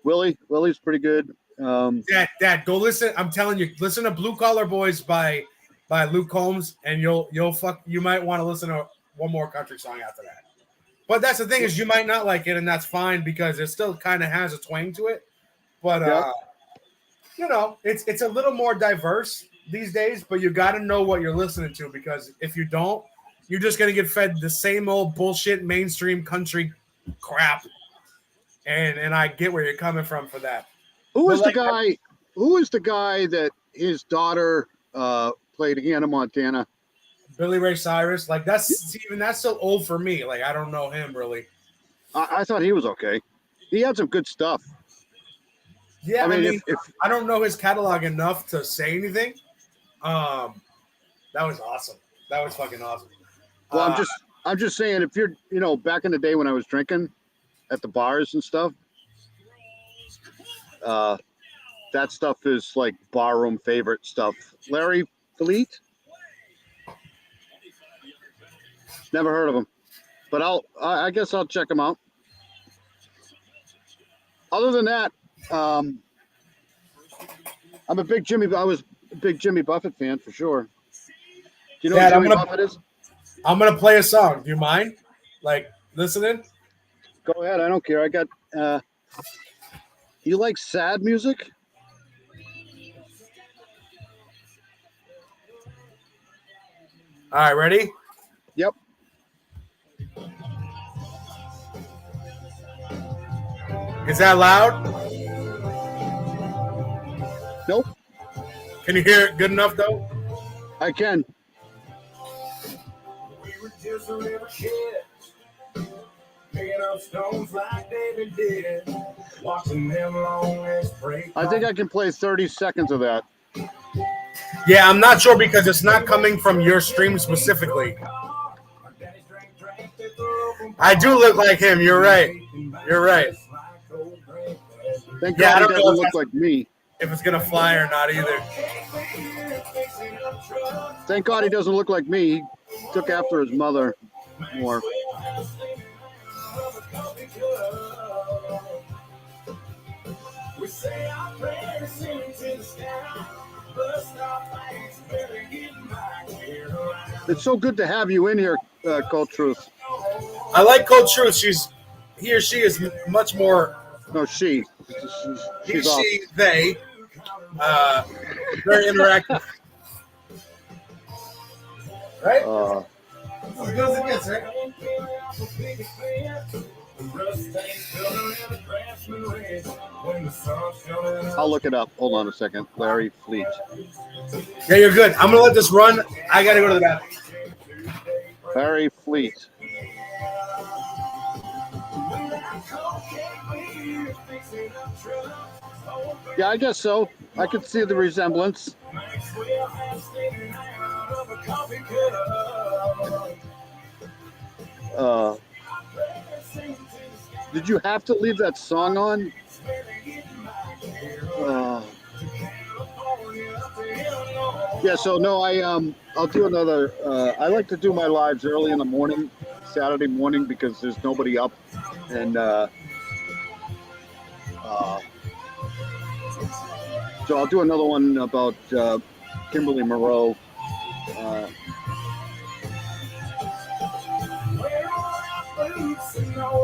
Willie. Willie's pretty good. Dad, go listen. I'm telling you, listen to Blue Collar Boys by Luke Combs, and you might want to listen to one more country song after that. But that's the thing is you might not like it, and that's fine because it still kind of has a twang to it. But it's a little more diverse these days. But you got to know what you're listening to because if you don't, you're just gonna get fed the same old bullshit mainstream country crap. And I get where you're coming from for that. Who is But the guy? Who is the guy that his daughter played Hannah Montana? Billy Ray Cyrus, like that's still old for me. Like I don't know him really. I thought he was okay. He had some good stuff. Yeah, I mean, if I don't know his catalog enough to say anything. That was awesome. That was fucking awesome. well, I'm just saying, if you're, back in the day when I was drinking at the bars and stuff, that stuff is like barroom favorite stuff. Larry Fleet. Never heard of him, but I guess I'll check him out. Other than that, I was a big Jimmy Buffett fan for sure. Do you know Dad, who Jimmy Buffett is? I'm gonna play a song. Do you mind? Like listening? Go ahead. I don't care. I got. You like sad music? All right, ready? Yep. Is that loud? Nope. Can you hear it good enough though? I can. We were just a little shit, picking up stones like David did, watching them long as break. I think I can play 30 seconds of that. Yeah, I'm not sure because it's not coming from your stream specifically. I do look like him. You're right. You're right. Thank Yeah, I God he don't know doesn't if look that's- like me. If it's gonna fly or not either. Thank God he doesn't look like me. He took after his mother more. We say our prayers sing to the sky. But stop lights better get my clear around. It's so good to have you in here, Cold Truth. I like Cold Truth. He or she is much more No, she. he, She's off. she, they. Very interactive. Right? Uh, It goes against, right? I'll look it up. Hold on a second. Larry Fleet. Yeah, you're good. I'm gonna let this run. I gotta go to the bathroom. Larry Fleet. Yeah, I guess so. I could see the resemblance. Did you have to leave that song on? Yeah, so no, I'll do another. I like to do my lives early in the morning, Saturday morning, because there's nobody up, and so I'll do another one about Kimberly Moreau.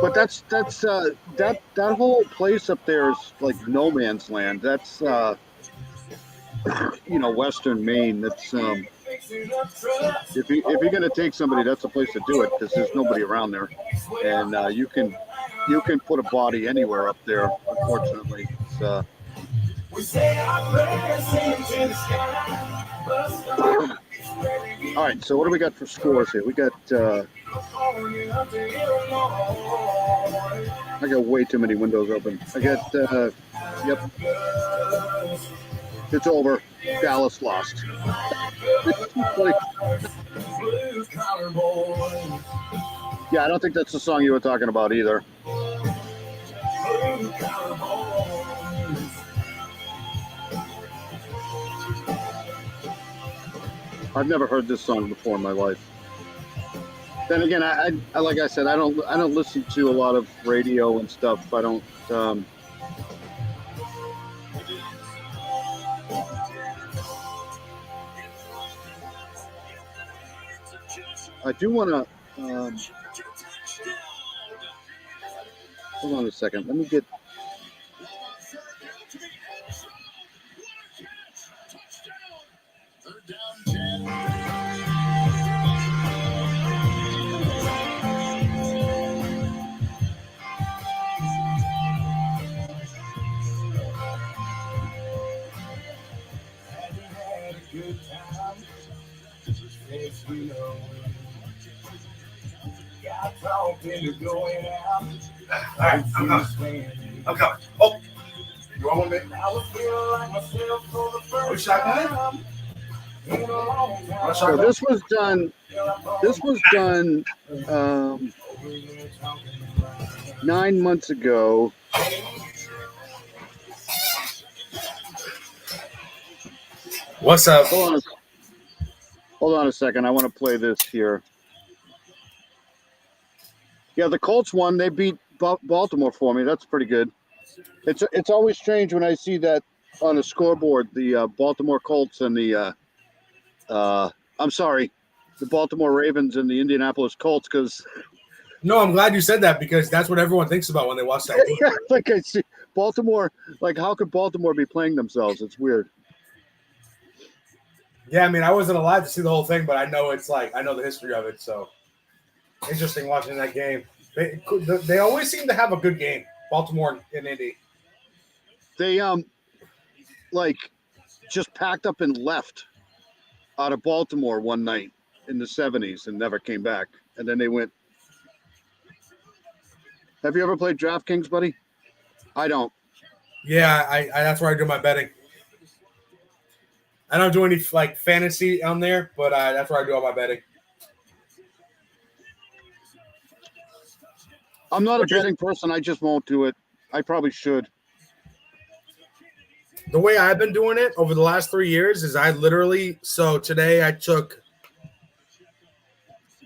But that's that whole place up there is like no man's land. That's Western Maine. That's if you're gonna take somebody, that's a place to do it because there's nobody around there, and you can put a body anywhere up there. Unfortunately, it's, all right. So what do we got for scores here? We got. I got way too many windows open. I got. Yep. It's over. Dallas lost. Yeah, I don't think that's the song you were talking about either. I've never heard this song before in my life. Then again, I like I said, I don't listen to a lot of radio and stuff. I don't. I do want to. Hold on a second. Let me get. All right, I'm coming. Oh, you want one, babe? Oh, shotgun? So this was done. This was done 9 months ago. What's up? Hold on a second. I want to play this here. Yeah, the Colts won. They beat Baltimore for me. That's pretty good. It's always strange when I see that on the scoreboard, the Baltimore Colts and the the Baltimore Ravens and the Indianapolis Colts, because No, I'm glad you said that because that's what everyone thinks about when they watch that game. like I see Baltimore, like how could Baltimore be playing themselves? It's weird. Yeah, I mean, I wasn't alive to see the whole thing, but I know I know the history of it. So interesting watching that game. They always seem to have a good game, Baltimore and Indy. They like just packed up and left out of Baltimore one night in the 70s and never came back. And then they went. Have you ever played DraftKings, buddy? I don't. Yeah, I that's where I do my betting. I don't do any fantasy on there, but that's where I do all my betting. I'm not a betting person. I just won't do it. I probably should. The way I've been doing it over the last 3 years is I literally, so today I took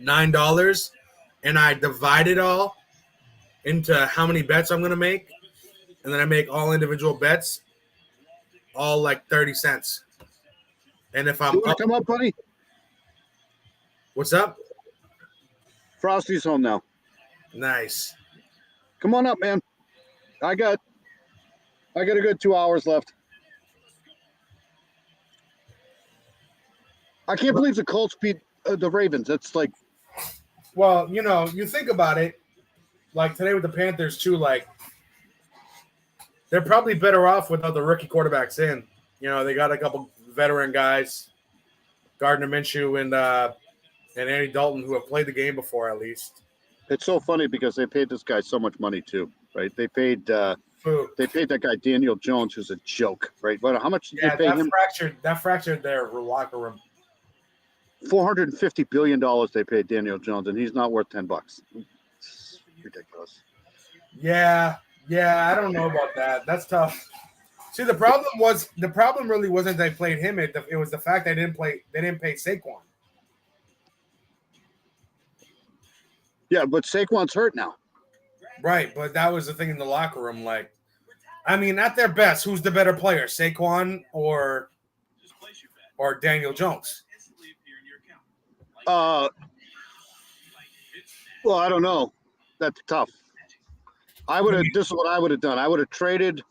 $9 and I divide it all into how many bets I'm going to make. And then I make all individual bets, all like 30 cents. And if I'm You want up, to come up, buddy? what's up? Frosty's home now. Nice. Come on up, man. I got a good 2 hours left. I can't believe the Colts beat the Ravens. That's like, Well, you know, you think about it, like today with the Panthers too, like they're probably better off without the rookie quarterbacks in. You know, they got a couple veteran guys, Gardner Minshew and Andy Dalton, who have played the game before at least. it's so funny because they paid this guy so much money too, right? They paid that guy Daniel Jones, who's a joke, right? But how much did Yeah, they pay him? that fractured their locker room. $450 billion they paid Daniel Jones, and he's not worth $10. It's ridiculous. Yeah, I don't know about that. That's tough. See, the problem really wasn't they played him. It was the fact they didn't pay Saquon. Yeah, but Saquon's hurt now. Right, but that was the thing in the locker room. Like, I mean, at their best, who's the better player, Saquon or Daniel Jones? Well, I don't know. That's tough. This is what I would have done. I would have traded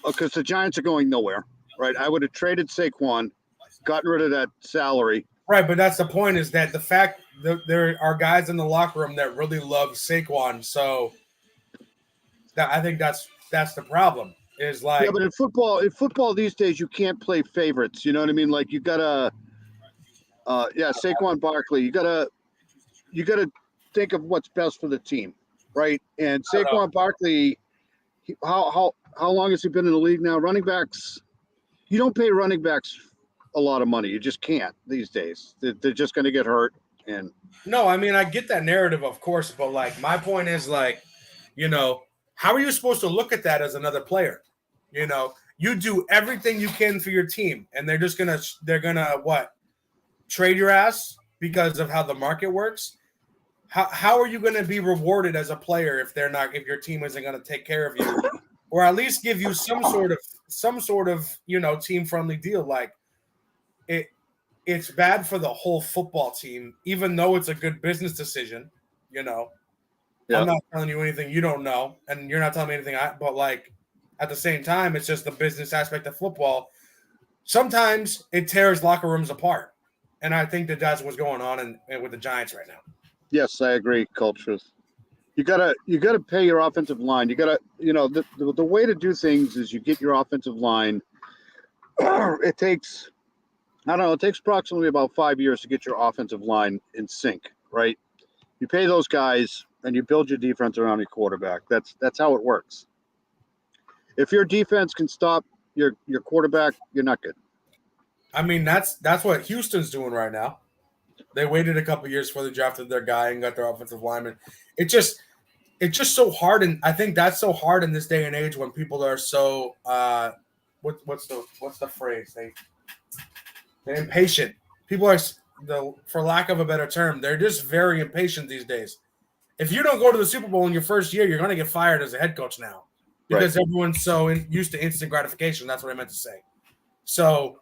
because the Giants are going nowhere, right? I would have traded Saquon, gotten rid of that salary. Right, but that's the point. Is that the fact that there are guys in the locker room that really love Saquon, so I think that's the problem. Is like, Yeah, but in football these days, you can't play favorites. You know what I mean? Like you gotta, Saquon Barkley. You gotta think of what's best for the team, right? And Saquon Barkley, how long has he been in the league now? Running backs, you don't pay running backs a lot of money. You just can't these days. They're just going to get hurt. And no, I mean, I get that narrative, of course, but like my point is like, you know, how are you supposed to look at that as another player? You know, you do everything you can for your team, and they're gonna what? Trade your ass because of how the market works. How are you going to be rewarded as a player if your team isn't going to take care of you, or at least give you some sort of you know, team friendly deal? Like it's bad for the whole football team, even though it's a good business decision. You know, Yeah. I'm not telling you anything you don't know, and you're not telling me anything. But like at the same time, it's just the business aspect of football. Sometimes it tears locker rooms apart, and I think that's what's going on with the Giants right now. yes, I agree, Cultures. You gotta pay your offensive line. You gotta, the way to do things is you get your offensive line. It takes approximately about 5 years to get your offensive line in sync, right? You pay those guys and you build your defense around your quarterback. That's how it works. If your defense can stop your quarterback, you're not good. I mean, that's what Houston's doing right now. They waited a couple years before they drafted their guy and got their offensive lineman. It's just so hard, and I think that's so hard in this day and age when people are so what's the phrase? They're impatient. People are, for lack of a better term, they're just very impatient these days. If you don't go to the Super Bowl in your first year, you're going to get fired as a head coach now because everyone's so used to instant gratification. That's what I meant to say. So,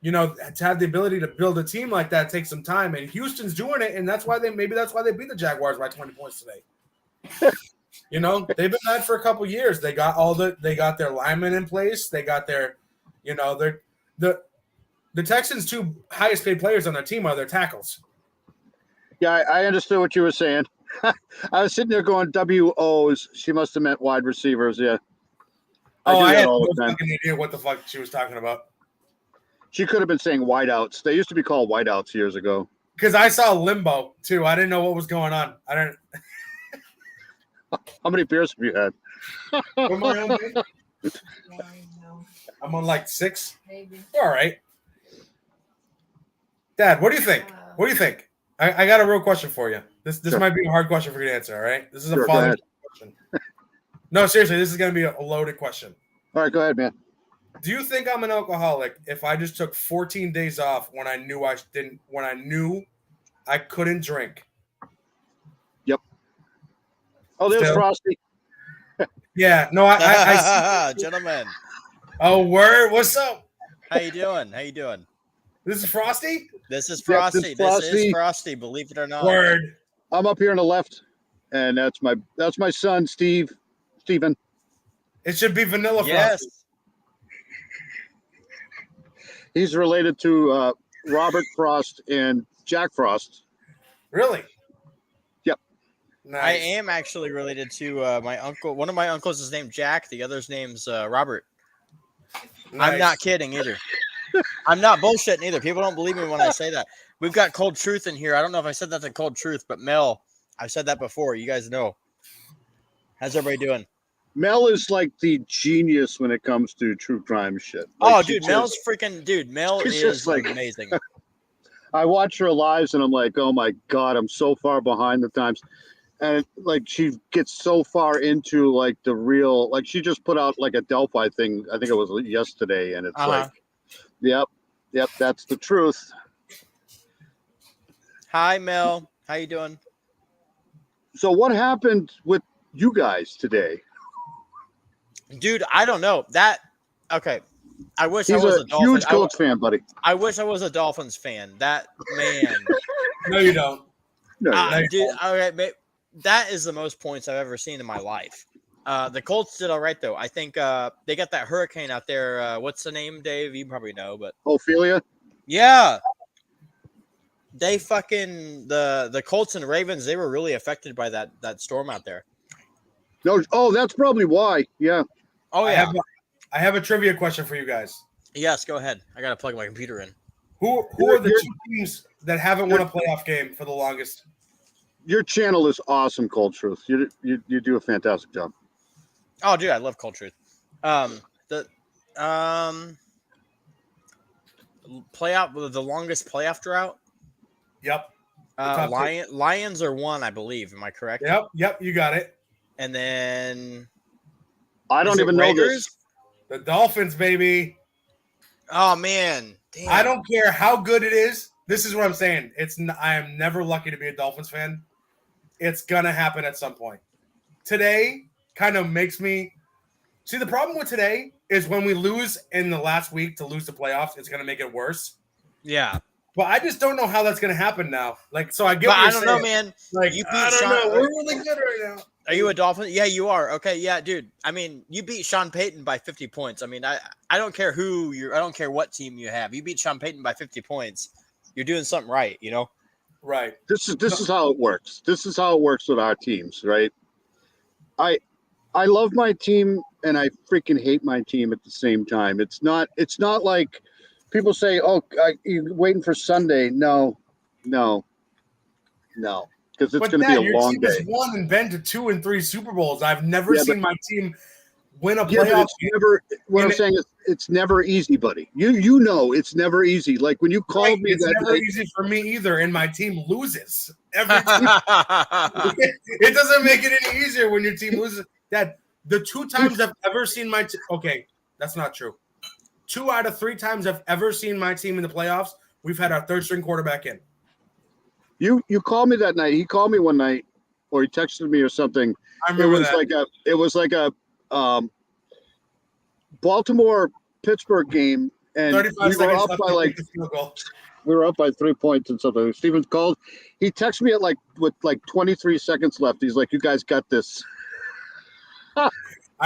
you know, to have the ability to build a team like that takes some time, and Houston's doing it, and that's why they beat the Jaguars by 20 points today. You know, they've been that for a couple years. They got their linemen in place. They got their, you know, the Texans' two highest paid players on their team are their tackles. Yeah, I understood what you were saying. I was sitting there going WOs. She must have meant wide receivers. Yeah. I had no fucking idea what the fuck she was talking about. She could have been saying wideouts. They used to be called wideouts years ago. Because I saw limbo too. I didn't know what was going on. I didn't. How many beers have you had? Am I on, babe? No, I'm on like 6. maybe. All right. Dad, what do you think? What do you think? I got a real question for you. This Sure. might be a hard question for you to answer. All right, this is Sure, a go father ahead. question. No, seriously, this is going to be a loaded question. All right, go ahead, man. Do you think I'm an alcoholic if I just took 14 days off when I knew I couldn't drink? Oh, there's Still? Frosty. Yeah, no, I Gentlemen, Oh, word. What's up? how you doing? How you doing? This is Frosty? This is Yep, Frosty. this is This is Frosty. Frosty. Believe it or not. Word. I'm up here on the left, and that's my son, Steven. It should be Vanilla Yes. Frosty. He's related to Robert Frost and Jack Frost. Really? Yep. Nice. I am actually related to my uncle. One of my uncles is named Jack. The other's name's Robert. I'm not kidding either. I'm not bullshitting either. People don't believe me when I say that. We've got Cold Truth in here. I don't know if I said that to Cold Truth, but Mel, I've said that before. You guys know. How's everybody doing? Mel is like the genius when it comes to true crime shit. Oh, Like, she dude, just- Mel's freaking dude. Mel She's is just like- amazing. I watch her lives and I'm like, oh my God, I'm so far behind the times. And like she gets so far into like the real, like she just put out like a Delphi thing. I think it was yesterday. And it's like, yep, that's the truth. Hi, Mel. How you doing? So what happened with you guys today? Dude, I don't know. Okay. I wish I He's was a a Dolphins. huge Colts fan, buddy. I wish I was a Dolphins fan. That man. No, you don't. No, Dude, all right, that is the most points I've ever seen in my life. The Colts did all right though. I think they got that hurricane out there. What's the name, Dave? You probably know, but Ophelia. yeah. They fucking the Colts and Ravens, they were really affected by that storm out there. No, oh, that's probably why. Yeah. Oh yeah. I have a trivia question for you guys. Yes, go ahead. I gotta plug my computer in. Who are the two teams that haven't won a playoff game for the longest? Your channel is awesome, Cold Truth. You do a fantastic job. Oh, dude, I love Cold Truth. The playoff, the longest playoff drought. Yep. top Lions are one, I believe. Am I correct? Yep, you got it. And then I don't is it even know Raiders? this. The Dolphins, baby. Oh man, damn. I don't care how good it is. This is what I'm saying. I am never lucky to be a Dolphins fan. It's gonna happen at some point. Today kind of makes me see the problem with today is when we lose in the last week to lose the playoffs, it's gonna make it worse. Yeah, But I just don't know how that's gonna happen now. Like, so I get. but what I you're don't know, saying. man. Like, You beat I don't Sean- know. We're really good right now. Are you a Dolphin? Yeah, you are. Okay, yeah, dude. I mean, you beat Sean Payton by 50 points. I mean, I don't care who you're. I don't care what team you have. You beat Sean Payton by 50 points. You're doing something right, you know. Right. This is how it works. This is how it works with our teams, right? I love my team and I freaking hate my team at the same time. It's not like people say, "Oh, you're waiting for Sunday." No, because it's going to be a your long team day. has won and been to 2 and 3 Super Bowls. I've never Yeah, seen my team win a Yeah, but playoff it's never. What I'm And saying is, it's never easy, buddy. You know, it's never easy. Like when you Right, called me it's that never night, easy for me either, and my team loses every time. It doesn't make it any easier when your team loses. That the 2 times I've ever seen my team. Okay, that's not true. 2 out of 3 times I've ever seen my team in the playoffs, we've had our 3rd string quarterback in. you called me that night. He called me one night, or he texted me or something. I It remember was that. like a Baltimore Pittsburgh game, and 35 we were seconds up left by to like kick the field goal. we were up by 3 points and something. Stevens called. He texted me at with 23 seconds left. He's like, "You guys got this." I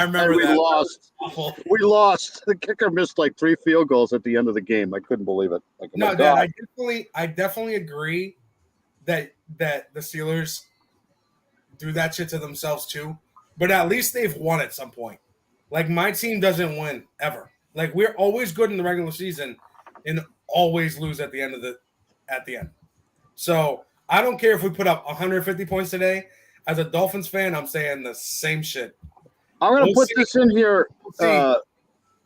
And remember we that. lost. Awful. We lost. The kicker missed like 3 field goals at the end of the game. I couldn't believe it. Like, oh my No, Dad, God. I definitely agree that the Steelers do that shit to themselves too. But at least they've won at some point. Like my team doesn't win ever. Like we're always good in the regular season and always lose at the end. So I don't care if we put up 150 points today. As a Dolphins fan, I'm saying the same shit. I'm gonna We'll put see. this in here See,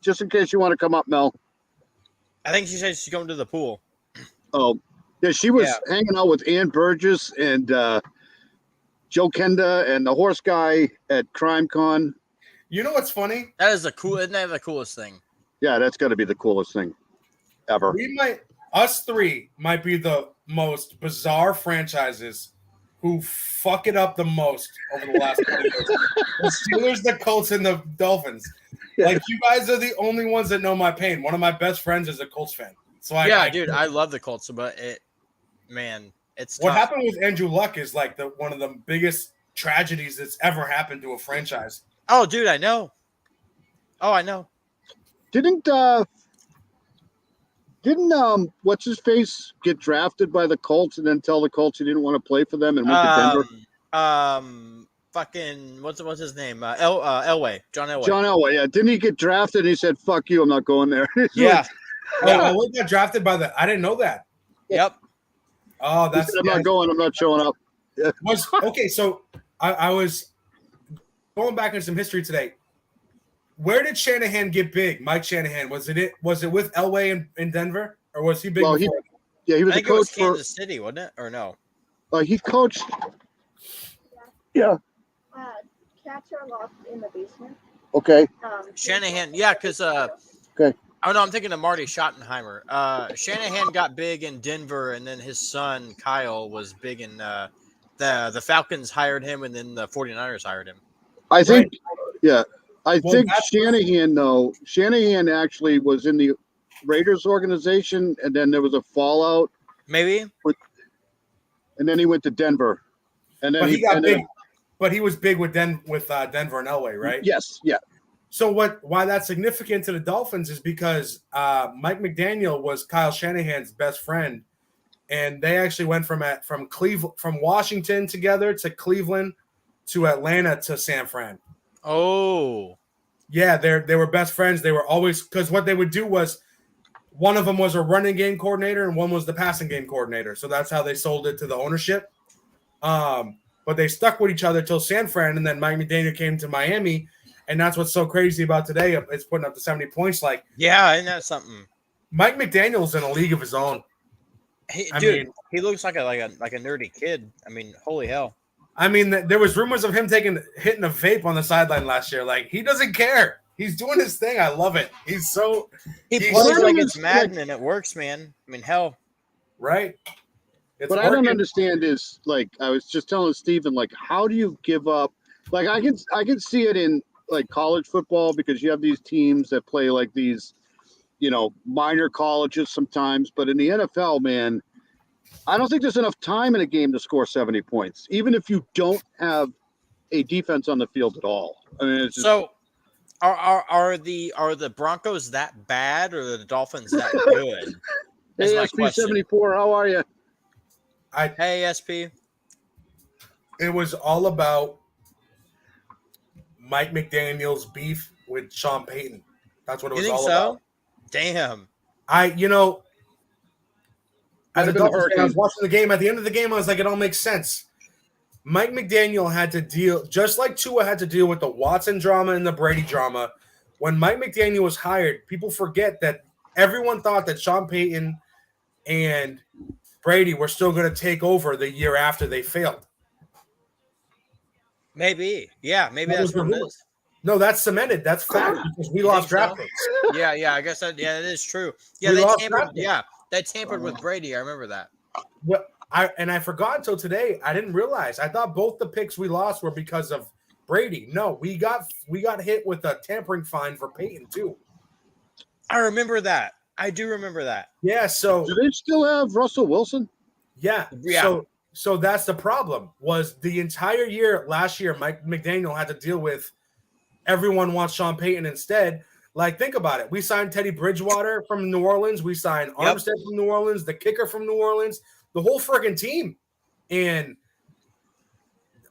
just in case you want to come up, Mel. I think she said she's going to the pool. Oh, yeah, she was Yeah. hanging out with Ann Burgess and Joe Kenda and the horse guy at CrimeCon. You know what's funny? Isn't that the coolest thing? Yeah, that's got to be the coolest thing ever. Us three might be the most bizarre franchises who fuck it up the most over the last 20 years. The Steelers, the Colts, and the Dolphins. Like, you guys are the only ones that know my pain. One of my best friends is a Colts fan. So dude, I love the Colts, but it's what tough. happened with Andrew Luck is like one of the biggest tragedies that's ever happened to a franchise. Oh, dude, I know. Oh, I know. Didn't what's his face get drafted by the Colts and then tell the Colts he didn't want to play for them and went to Denver? Fucking what's his name? Elway, John Elway. John Elway, yeah. Didn't he get drafted and he said, "Fuck you, I'm not going there." Yeah. Oh, we got drafted by I didn't know that. Yep. Oh, He said, I'm not going. I'm not showing up. Okay, so I was going back in some history today. Where did Shanahan get big? Mike Shanahan, was it with Elway in Denver, or was he big? Well, he was I a think it was coach for. Kansas City, wasn't it? Or no? He coached. Yeah. Cats are locked in the basement. Okay. Shanahan, yeah, because Okay. Oh no, I'm thinking of Marty Schottenheimer. Shanahan got big in Denver, and then his son Kyle was big in the Falcons hired him, and then the 49ers hired him. I think. Yeah. I Well, think that's- Shanahan actually was in the Raiders organization, and then there was a fallout, Maybe. and then he went to Denver, and then But he got and big. then- But he was big with Denver and Elway, right? Yes, yeah. So why that's significant to the Dolphins is because Mike McDaniel was Kyle Shanahan's best friend, and they actually went from Washington together to Cleveland to Atlanta to San Fran. Oh. Yeah, they were best friends. They were always, because what they would do was one of them was a running game coordinator and one was the passing game coordinator. So that's how they sold it to the ownership. But they stuck with each other till San Fran, and then Mike McDaniel came to Miami, and that's what's so crazy about today. It's putting up to 70 points. Like, Yeah, isn't that something? Mike McDaniel's in a league of his own. He looks like a nerdy kid. I mean, holy hell. I mean, there was rumors of him hitting a vape on the sideline last year. Like, he doesn't care. He's doing his thing. I love it. He he's plays like so- it's Madden, and it works, man. I mean, hell. right. It's What I don't working. understand is, like, I was just telling Steven, like, how do you give up? Like, I can see it in like college football because you have these teams that play like these, minor colleges sometimes. But in the NFL, man, I don't think there's enough time in a game to score 70 points, even if you don't have a defense on the field at all. I mean, it's just, So, are the Broncos that bad, or are the Dolphins that good? That's hey, my question. SP74, how are you? Hey, SP. It was all about Mike McDaniel's beef with Sean Payton. That's what it You was think all so? about. Damn. As a Might have been the Dolphins fan, I was Hurricanes. watching the game. At the end of the game, I was like, it all makes sense. Mike McDaniel had to deal, just like Tua had to deal with the Watson drama and the Brady drama. When Mike McDaniel was hired, people forget that everyone thought that Sean Payton and Brady were still going to take over the year after they failed. Maybe. Yeah, maybe That that's was the what it rumor. is. No, that's cemented. That's fact because we You lost think draft so? picks. Yeah, I guess that is true. Yeah, We they lost tampered. draft picks. Yeah, they tampered with Brady. I remember that. What I forgot until today. I didn't realize. I thought both the picks we lost were because of Brady. No, we got hit with a tampering fine for Peyton too. I remember that. I do remember that. Yeah, so Do they still have Russell Wilson? yeah. So that's the problem. Was the entire year last year, Mike McDaniel had to deal with everyone wants Sean Payton instead. Like, think about it. We signed Teddy Bridgewater from New Orleans. We signed Armstead from New Orleans, the kicker from New Orleans, the whole friggin' team. And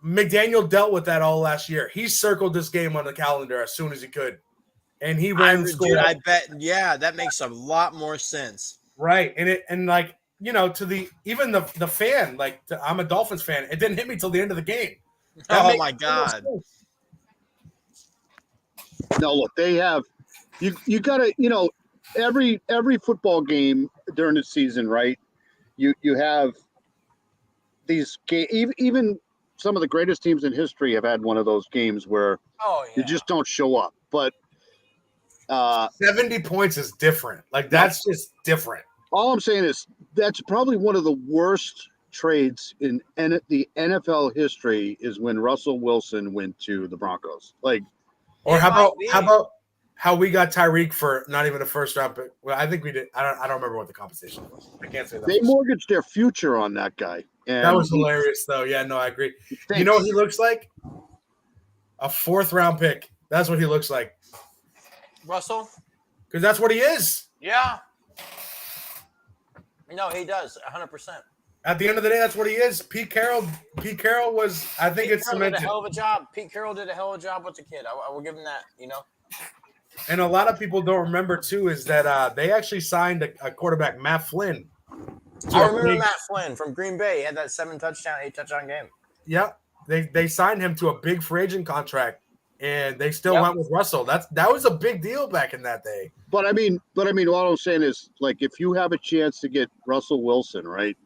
McDaniel dealt with that all last year. He circled this game on the calendar as soon as he could. And he ran the score. Dude, I bet. Yeah, that makes a lot more sense. Right. To the even the fan, I'm a Dolphins fan. It didn't hit me till the end of the game. That Oh makes my no God. sense. No, look, they have you gotta, every football game during the season, right? You have these game even some of the greatest teams in history have had one of those games where Oh yeah. you just don't show up. But 70 points is different. Like that's just different. all I'm saying is that's probably one of the worst trades in the NFL history is when Russell Wilson went to the Broncos. Like, Or It how might about be. how we got Tyreek for not even a first round pick? Well, I think we did. I don't remember what the compensation was. I can't say that. they mortgaged their future on that guy. And That was hilarious, though. Yeah, no, I agree. You know what he looks like? A 4th round pick. That's what he looks like. Russell? Because that's what he is. Yeah. No, he does 100%. At the end of the day, that's what he is. Pete Carroll was. I think Pete it's Carroll did a cemented. hell of a job. Pete Carroll did a hell of a job with the kid. I will give him that. And a lot of people don't remember too is that they actually signed a quarterback, Matt Flynn. I remember Matt Flynn from Green Bay. He had that 8 touchdown game. Yeah, they signed him to a big free agent contract, and they still Yep. went with Russell. That was a big deal back in that day. But I mean, all I'm saying is, like, if you have a chance to get Russell Wilson, right,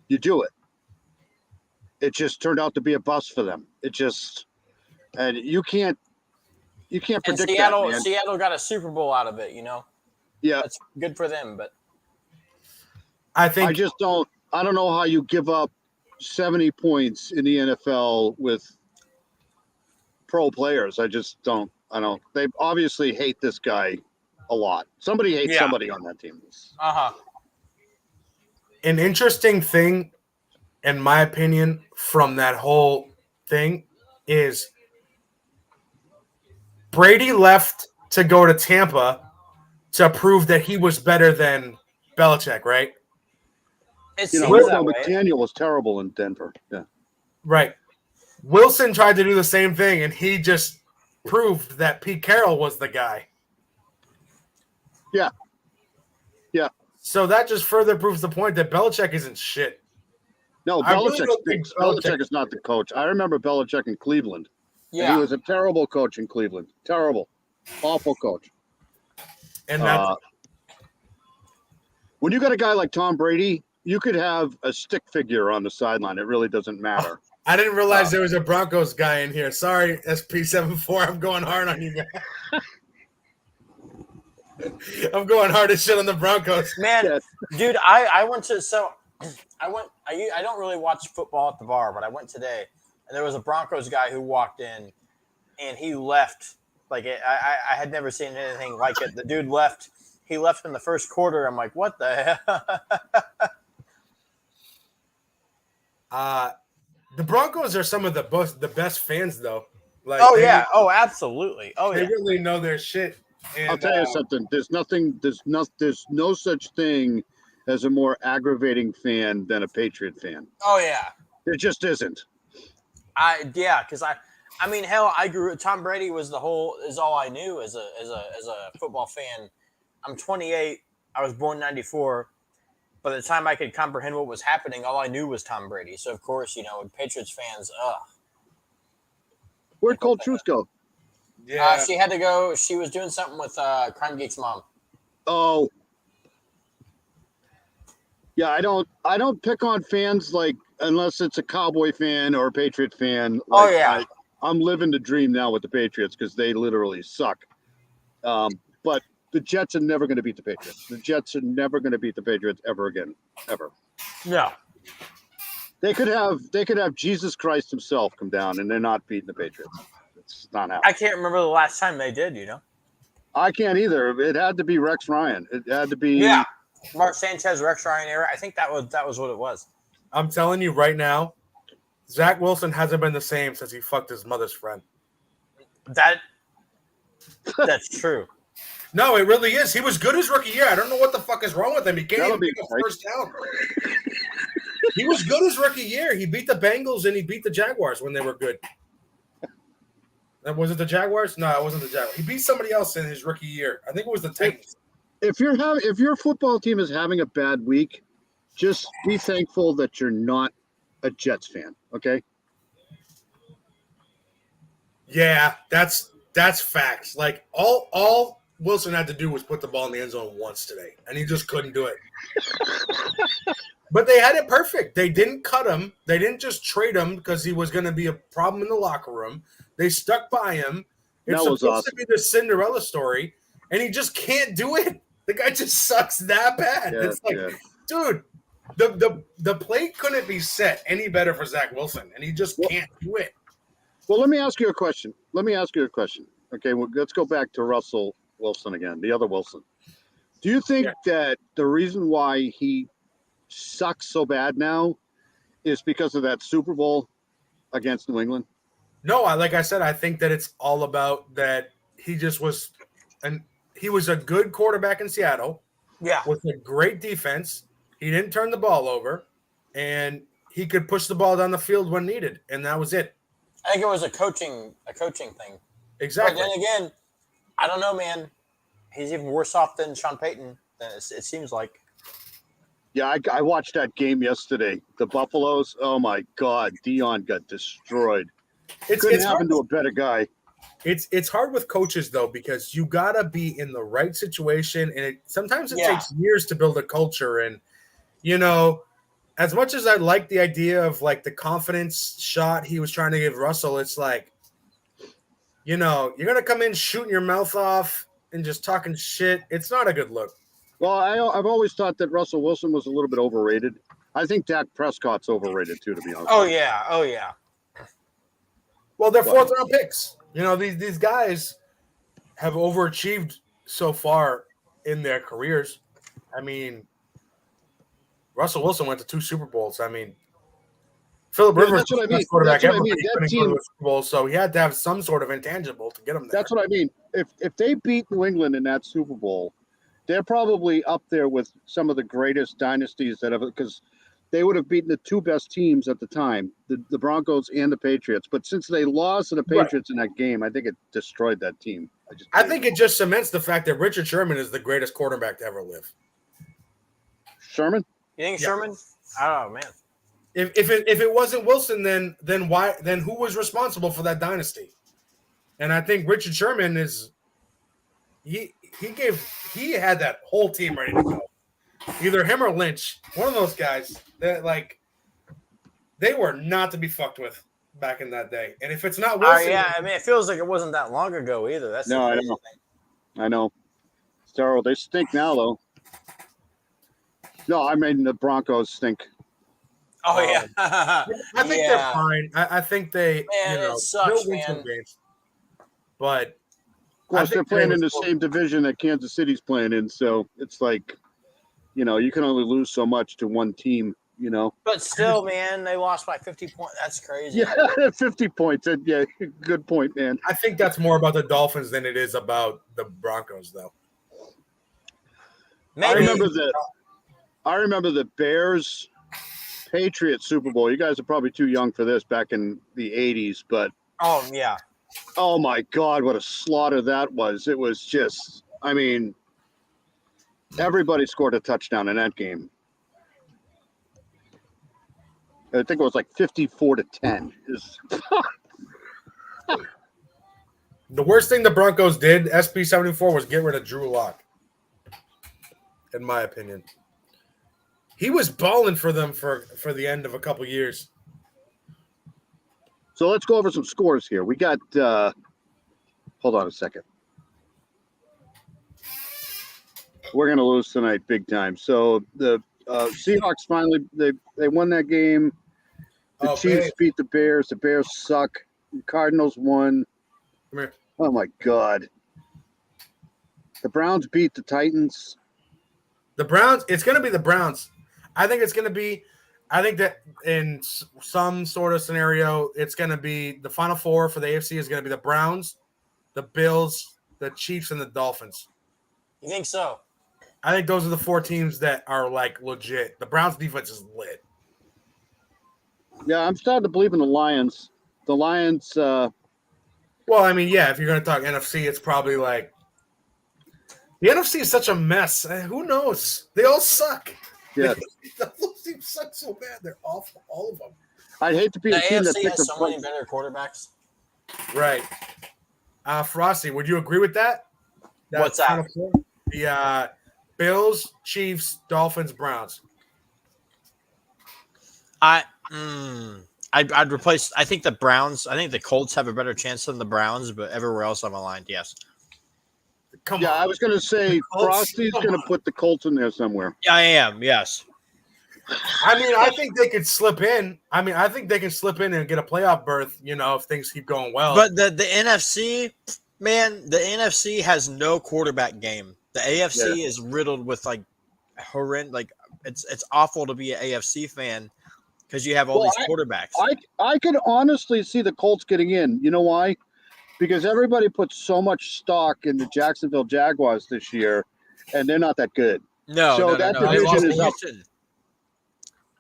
you do it. It just turned out to be a bust for them. And you can't And predict Seattle, that, man. Seattle got a Super Bowl out of it. Yeah, That's good for them. But I think I don't know how you give up 70 points in the NFL with pro players. I just don't. I don't. They obviously hate this guy a lot. Somebody hates Yeah. somebody on that team. an interesting thing, in my opinion, from that whole thing is Brady left to go to Tampa to prove that he was better than Belichick, right? it You seems know, that Will way. McDaniel was terrible in Denver. Yeah. Right. Wilson tried to do the same thing, and he just proved that Pete Carroll was the guy. Yeah. Yeah. So that just further proves the point that Belichick isn't shit. No, I really Belichick. don't think Belichick is not the coach. I remember Belichick in Cleveland. And Yeah. he was a terrible coach in Cleveland. Terrible, awful coach. And that's When you got a guy like Tom Brady, you could have a stick figure on the sideline. It really doesn't matter. I didn't realize there was a Broncos guy in here. Sorry, SP74. I'm going hard on you guys. I'm going hard as shit on the Broncos. Man, Yeah. dude, I went to I don't really watch football at the bar, but I went today, and there was a Broncos guy who walked in, and he left. Like I had never seen anything like it. The dude left. He left in the first quarter. I'm like, what the hell? The Broncos are some of the best fans, though. Like, Oh yeah. Oh, absolutely. Oh they yeah. really know their shit. And, I'll tell you something. There's no such thing as a more aggravating fan than a Patriot fan. Oh yeah. There just isn't. Because I mean, hell, I grew. Tom Brady is all I knew as a football fan. I'm 28. I was born '94. By the time I could comprehend what was happening, all I knew was Tom Brady. So of course, Patriots fans. Where'd Cold Truth go? yeah, She had to go. She was doing something with Crime Geek's mom. Oh, yeah. I don't pick on fans like unless it's a Cowboy fan or a Patriot fan. Oh, Like, yeah. I'm living the dream now with the Patriots because they literally suck. But the Jets are never going to beat the Patriots. The Jets are never going to beat the Patriots ever again, ever. No. They could have Jesus Christ himself come down, and they're not beating the Patriots. It's not happening. I can't remember the last time they did. I can't either. It had to be Rex Ryan. It had to be. Yeah. Mark Sanchez, Rex Ryan era. I think that was what it was. I'm telling you right now, Zach Wilson hasn't been the same since he fucked his mother's friend. That's true. No, it really is. He was good his rookie year. I don't know what the fuck is wrong with him. He can't That'll even be pick a right. first down. He was good his rookie year. He beat the Bengals and he beat the Jaguars when they were good. Was it the Jaguars? No, it wasn't the Jaguars. He beat somebody else in his rookie year. I think it was the Titans. If your football team is having a bad week, just be thankful that you're not a Jets fan. Okay. Yeah, that's facts. Like all Wilson had to do was put the ball in the end zone once today, and he just couldn't do it. But they had it perfect. They didn't cut him. They didn't just trade him because he was going to be a problem in the locker room. They stuck by him. It's That was supposed to awesome. be the Cinderella story, and he just can't do it. The guy just sucks that bad. Yeah, It's like, yeah. dude, the play couldn't be set any better for Zach Wilson, and he just can't do it. Well, let me ask you a question. Okay, well, let's go back to Russell Wilson again, the other Wilson. Do you think that the reason why he sucks so bad now is because of that Super Bowl against New England? No, like I said, I think that it's all about that he just was, and he was a good quarterback in Seattle. Yeah. With a great defense. He didn't turn the ball over, and he could push the ball down the field when needed, and that was it. I think it was a coaching thing. Exactly. But then again, I don't know, man. He's even worse off than Sean Payton. It seems like. Yeah, I watched that game yesterday. The Buffaloes. Oh my God, Dion got destroyed. Couldn't happen to a better guy. It's hard with coaches though, because you gotta be in the right situation, and sometimes it takes years to build a culture. And you know, as much as I like the idea of like the confidence shot he was trying to give Russell, it's like, you know, you're gonna come in shooting your mouth off and just talking shit. It's not a good look. Well, I've always thought that Russell Wilson was a little bit overrated. I think Dak Prescott's overrated too, to be honest. Oh yeah. Well, they're fourth round picks. You know, these guys have overachieved so far in their careers. I mean, Russell Wilson went to 2 Super Bowls. I mean, Philip Rivers that's what I was the mean. best quarterback That's what I ever, mean. but he That couldn't go team- to a Super Bowl, so he had to have some sort of intangible to get him there. That's what I mean. If they beat New England in that Super Bowl, they're probably up there with some of the greatest dynasties that ever, because they would have beaten the 2 best teams at the time, the Broncos and the Patriots. But since they lost to the Patriots in that game, I think it destroyed that team. I think it just cements the fact that Richard Sherman is the greatest quarterback to ever live. Sherman? You think Sherman? Oh man. If it wasn't Wilson, then who was responsible for that dynasty? And I think Richard Sherman is he had that whole team ready to go. Either him or Lynch, one of those guys that like they were not to be fucked with back in that day. And if it's not Wilson, I mean, it feels like it wasn't that long ago either. That's No, the I crazy know. thing. I know. It's terrible. They stink now, though. No, I mean the Broncos stink. Oh yeah. I think they're fine. I think they, Man, you know, it sucks, they'll win some man. games. But Plus, they're think playing they in the was- same division that Kansas City's playing in, so it's like, you know, you can only lose so much to one team, you know. But still, man, they lost by 50 points. That's crazy. Yeah, 50 points. Yeah, good point, man. I think that's more about the Dolphins than it is about the Broncos, though. Maybe. I remember the Bears Patriots Super Bowl. You guys are probably too young for this back in the 80s, but Oh yeah. oh my God, what a slaughter that was. It was just, I mean, everybody scored a touchdown in that game. I think it was like 54-10. The worst thing the Broncos did, SB74, was get rid of Drew Lock. In my opinion, he was balling for them for the end of a couple years. So let's go over some scores here. We got, hold on a second. We're going to lose tonight big time. So the Seahawks finally, they won that game. The Chiefs beat the Bears. The Bears suck. The Cardinals won. Come here. Oh, my God. The Browns beat the Titans. The Browns, it's going to be the Browns. I think that in some sort of scenario, it's going to be the Final Four for the AFC is going to be the Browns, the Bills, the Chiefs, and the Dolphins. You think so? I think those are the 4 teams that are like legit. The Browns defense is lit. Yeah, I'm starting to believe in the Lions. The Lions, Well, I mean, yeah, if you're going to talk NFC, it's probably like the NFC is such a mess. Who knows? They all suck. yeah, Those teams suck so bad. They're awful, all of them. I'd hate to be The a team that AFC picked has a so many better quarterbacks. Right. Frosty, would you agree with that? What's that? Final Four? The Bills, Chiefs, Dolphins, Browns. I'd replace. I think the Browns. I think the Colts have a better chance than the Browns, but everywhere else I'm aligned. Yes. Come Yeah, on. I was going to say Colts, Frosty's come going to on. put the Colts in there somewhere. Yeah, I am. Yes. I mean, I think they could slip in. I mean, I think they can slip in and get a playoff berth, if things keep going well. But the NFC, man, the NFC has no quarterback game. The AFC is riddled with like horrendous. Like it's awful to be an AFC fan because you have all these quarterbacks. I could honestly see the Colts getting in. You know why? Because everybody puts so much stock in the Jacksonville Jaguars this year, and they're not that good. No, So no, that no, no. They division lost to is up. Houston.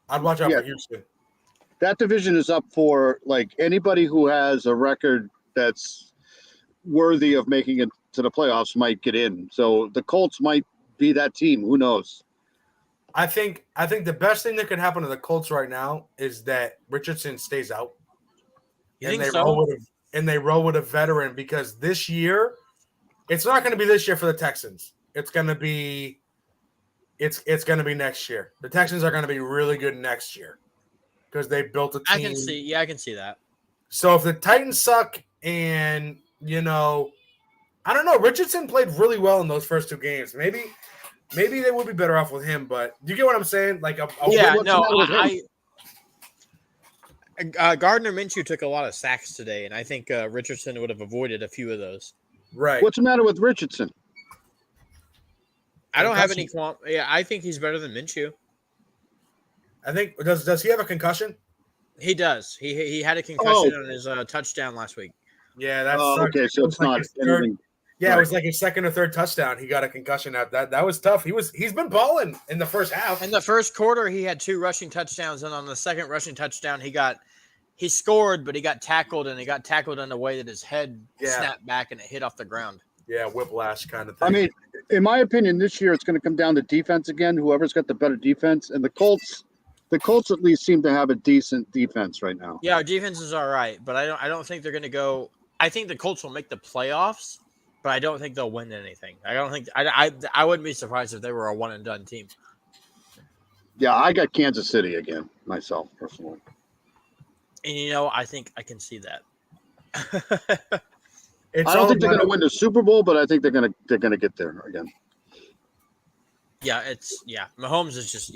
I'd watch out Yeah. for Houston. That division is up for like anybody who has a record that's worthy of making it to the playoffs might get in. So the Colts might be that team. Who knows? I think the best thing that could happen to the Colts right now is that Richardson stays out. You and think they so? roll with a veteran because this year, it's not going to be this year for the Texans. It's going to be next year. The Texans are going to be really good next year because they built a team. I can see. Yeah, I can see that. So if the Titans suck and, I don't know, Richardson played really well in those first two games. Maybe they would be better off with him, but do you get what I'm saying? Like Yeah, what's the no, matter with Gardner Minshew took a lot of sacks today, and I think Richardson would have avoided a few of those. right. What's the matter with Richardson? I don't have any qualm. Yeah, I think he's better than Minshew. I think does he have a concussion? He does. He had a concussion on his touchdown last week. Yeah, that's Okay, so it's not anything. Yeah, it was like his second or third touchdown. He got a concussion at that. That was tough. He's been balling in the first half. In the first quarter, he had 2 rushing touchdowns, and on the second rushing touchdown, he scored, but he got tackled, and he got tackled in a way that his head snapped back and it hit off the ground. Yeah, whiplash kind of thing. I mean, in my opinion, this year it's going to come down to defense again. Whoever's got the better defense, and the Colts at least seem to have a decent defense right now. Yeah, our defense is all right, but I don't think they're going to go. I think the Colts will make the playoffs, but I don't think they'll win anything. I don't think I wouldn't be surprised if they were a one and done team. Yeah, I got Kansas City again myself personally. And I think I can see that. I don't think they're going to win the Super Bowl, but I think they're going to get there again. Yeah, Mahomes is just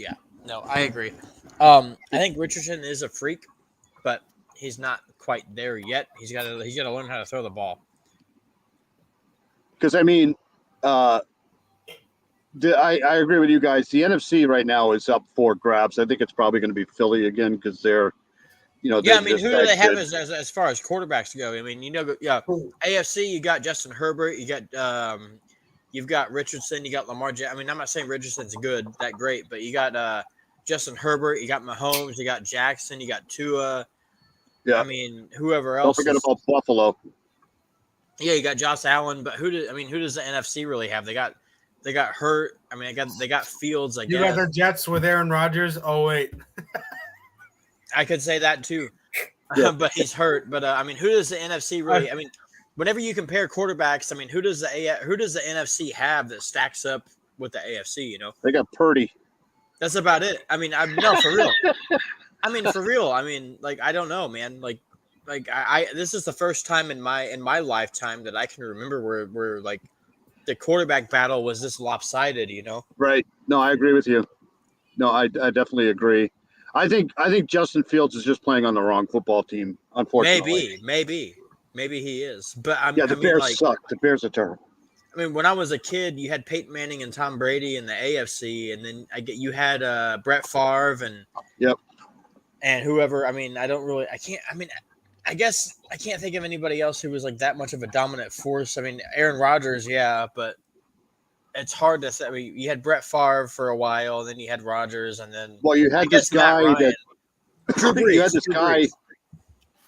No, I agree. I think Richardson is a freak, but he's not quite there yet. He's got to learn how to throw the ball. Because I mean, I agree with you guys. The NFC right now is up for grabs. I think it's probably going to be Philly again because they're, who do they have as far as quarterbacks go? I mean, AFC, you got Justin Herbert, you got you've got Richardson, you got Lamar Jackson. I mean, I'm not saying Richardson's that great, but you got Justin Herbert, you got Mahomes, you got Jackson, you got Tua. Yeah. I mean, whoever else. Don't forget about Buffalo. Yeah, you got Josh Allen, but who does the NFC really have? They got Hurt. I mean, they got Fields. You got the Jets with Aaron Rodgers. Oh wait, I could say that too, Yeah. but he's hurt. But I mean, who does the NFC really? I mean, whenever you compare quarterbacks, I mean, who does the NFC have that stacks up with the AFC? They got Purdy. That's about it. I mean, no, for real. I mean, for real. I mean, like, I don't know, man. Like I this is the first time in my lifetime that I can remember where like the quarterback battle was this lopsided, Right. No, I agree with you. No, I definitely agree. I think Justin Fields is just playing on the wrong football team, unfortunately. Maybe he is. But the Bears suck. The Bears are terrible. I mean, when I was a kid, you had Peyton Manning and Tom Brady in the AFC, and then you had Brett Favre and whoever. I mean, I guess I can't think of anybody else who was like that much of a dominant force. I mean, Aaron Rodgers, yeah, but it's hard to say. I mean, you had Brett Favre for a while, then you had Rodgers, and then you had this guy Drew Brees. You had this guy.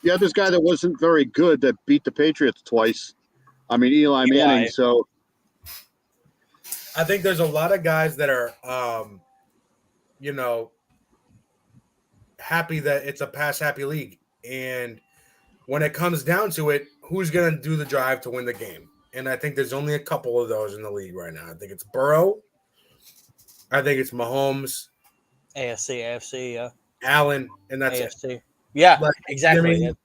You had this guy that wasn't very good that beat the Patriots twice. I mean, Eli Manning. So I think there's a lot of guys that are, happy that it's a pass-happy league. And when it comes down to it, who's going to do the drive to win the game? And I think there's only a couple of those in the league right now. I think it's Burrow. I think it's Mahomes. AFC, yeah. Allen, and that's it. AFC. Yeah, Like, exactly. I mean,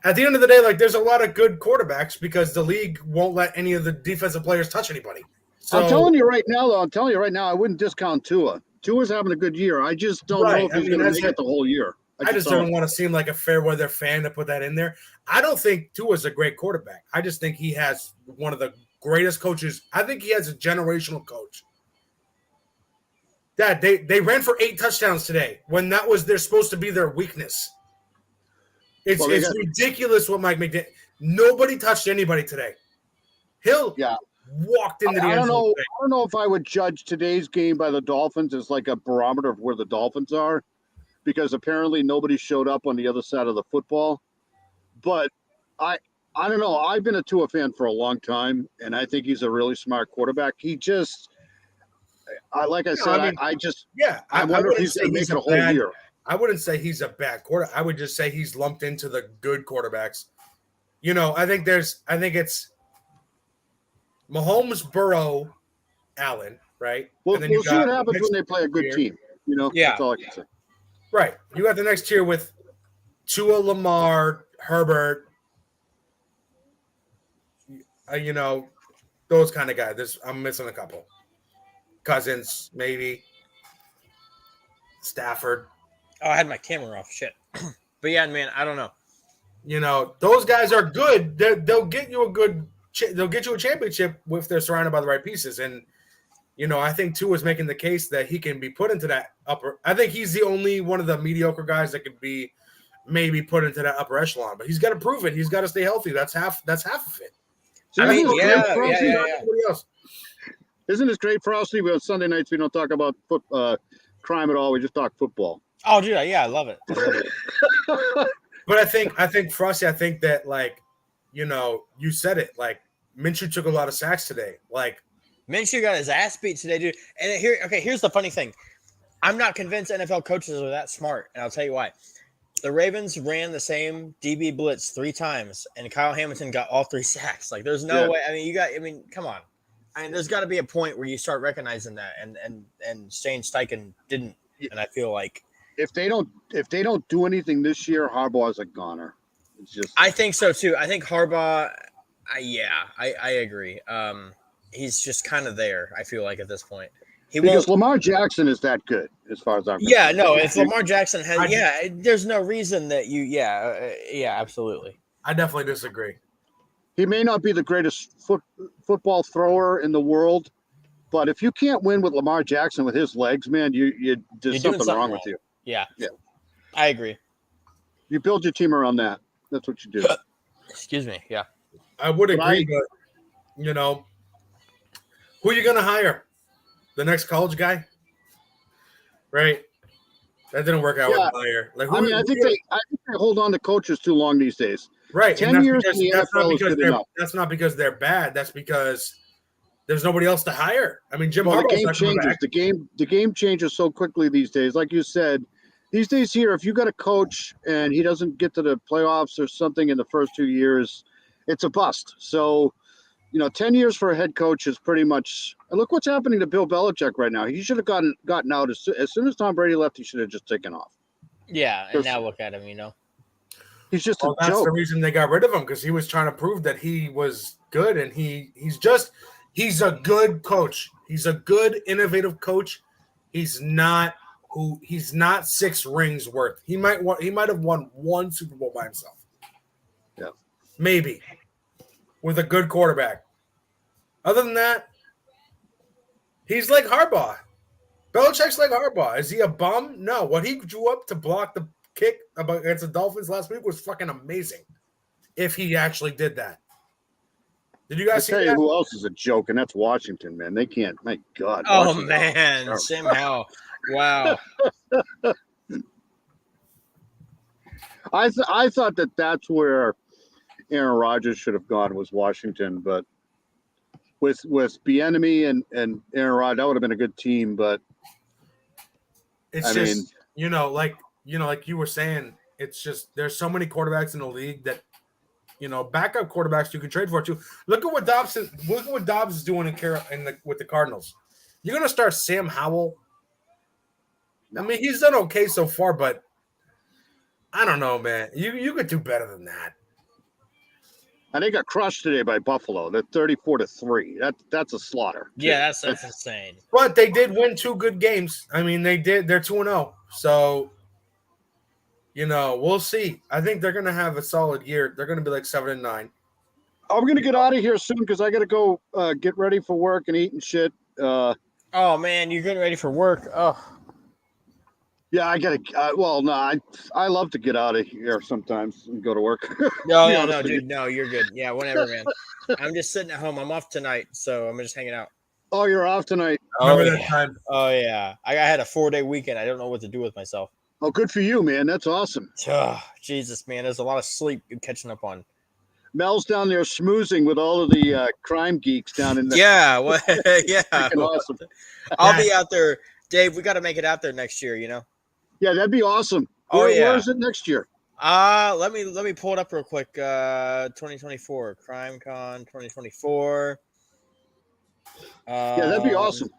at the end of the day, like there's a lot of good quarterbacks because the league won't let any of the defensive players touch anybody. So I'm telling you right now, I wouldn't discount Tua. Tua's having a good year. I just don't know Right. if I he's mean, going to that's make it. it the whole year. I just don't want to seem like a fair weather fan to put that in there. I don't think Tua's a great quarterback. I just think he has one of the greatest coaches. I think he has a generational coach. Dad, they ran for 8 touchdowns today when that was they're supposed to be their weakness. It's Well, they it's got- ridiculous what Mike McDaniel. Nobody touched anybody today. Hill Yeah. walked into the I end don't zone know. today. I don't know if I would judge today's game by the Dolphins as like a barometer of where the Dolphins are, because apparently nobody showed up on the other side of the football. But I don't know. I've been a Tua fan for a long time, and I think he's a really smart quarterback. He just, like I said, I mean, Yeah, I wonder if wouldn't he's say going to make he's it a a whole bad- year. I wouldn't say he's a bad quarter. I would just say he's lumped into the good quarterbacks. You know, I think it's Mahomes, Burrow, Allen, right? We'll And then you see what got happens next when they play a good year. team. You know, Yeah. that's all I can say. Right. You got the next tier with Tua, Lamar, Herbert. You know, those kind of guys. I'm missing a couple. Cousins, maybe. Stafford. Oh, I had my camera off. Shit. But yeah, man, I don't know. You know, those guys are good. They'll get you they'll get you a championship if they're surrounded by the right pieces. And you know, I think Tua is making the case that he can be put into that upper. I think he's the only one of the mediocre guys that could be maybe put into that upper echelon. But he's got to prove it. He's got to stay healthy. That's half of it. See, I mean, isn't it yeah, great, Frosty? yeah. Everybody else. Isn't this great, Frosty? On Sunday nights, we don't talk about crime at all. We just talk football. Oh, dude, yeah, I love it. I love it. But I think Frosty, I think that like, you know, you said it. Like Minshew took a lot of sacks today. Like Minshew got his ass beat today, dude. And here's the funny thing. I'm not convinced NFL coaches are that smart, and I'll tell you why. The Ravens ran the same DB blitz 3 times, and Kyle Hamilton got all 3 sacks. Like, there's no way. I mean, come on. I mean, there's got to be a point where you start recognizing that, and Shane Steichen didn't. And I feel like if they don't do anything this year, Harbaugh's a goner. It's just I think so too. I think Harbaugh. I agree. He's just kind of there. I feel like at this point, because Lamar Jackson is that good as far as I'm concerned. Yeah, no. If Lamar Jackson has, there's no reason that you. Yeah, absolutely. I definitely disagree. He may not be the greatest football thrower in the world, but if you can't win with Lamar Jackson with his legs, man, there's something wrong with you. Yeah, yeah, I agree. You build your team around that. That's what you do. Excuse me. Yeah, I would agree, but you know, who are you going to hire? The next college guy, right? That didn't work out with Meyer. Like, I think they hold on to coaches too long these days. Right, 10 years in the NFL is good enough. That's not because they're bad. That's because there's nobody else to hire. I mean, Jim Well, Harbaugh's the game not coming changes. back. The game changes so quickly these days. Like you said, these days here, if you got a coach and he doesn't get to the playoffs or something in the first 2 years, it's a bust. So, 10 years for a head coach is pretty much. And look what's happening to Bill Belichick right now. He should have gotten out as soon as Tom Brady left. He should have just taken off. Yeah, and now look at him. He's just Well, a that's joke. the reason they got rid of him, because he was trying to prove that he was good, and he's a good coach. He's a good, innovative coach. He's not 6 rings worth. He might have won 1 Super Bowl by himself. Yeah, maybe with a good quarterback. Other than that, he's like Harbaugh. Belichick's like Harbaugh. Is he a bum? No. What he drew up to block the kick against the Dolphins last week was fucking amazing. If he actually did that. Did you guys see tell that? you who else is a joke, and that's Washington, man. They can't. My God. Oh Washington. man, Sam Howell. Wow. I thought that's where Aaron Rodgers should have gone, was Washington, but with Bieniemy and Aaron Rodgers, that would have been a good team. But It's just like you were saying, it's just there's so many quarterbacks in the league that backup quarterbacks you can trade for too. Look at what Dobbs is doing with the Cardinals. You're gonna start Sam Howell. I mean, he's done okay so far, but I don't know, man. You could do better than that. And they got crushed today by Buffalo. They're 34-3. That's a slaughter. too. Yeah, that's insane. But they did win 2 good games. I mean, they did. They're 2-0. So, we'll see. I think they're gonna have a solid year. They're gonna be like 7-9. I'm gonna get out of here soon because I gotta go get ready for work and eat and shit. Oh man, you're getting ready for work. Oh, Yeah, I gotta. I love to get out of here sometimes and go to work. no, dude, no, you're good. Yeah, whatever, man. I'm just sitting at home. I'm off tonight, so I'm just hanging out. Oh, you're off tonight. Remember yeah. that time? Oh yeah, I had a 4-day weekend. I don't know what to do with myself. Oh, good for you, man. That's awesome. Oh, Jesus, man, there's a lot of sleep you're catching up on. Mel's down there schmoozing with all of the crime geeks down in there. Yeah, well, yeah. Freaking awesome. I'll be out there, Dave. We got to make it out there next year. Yeah, that'd be awesome. Oh, yeah. Where is it next year? Let me pull it up real quick. 2024 CrimeCon 2024. Yeah, that'd be awesome.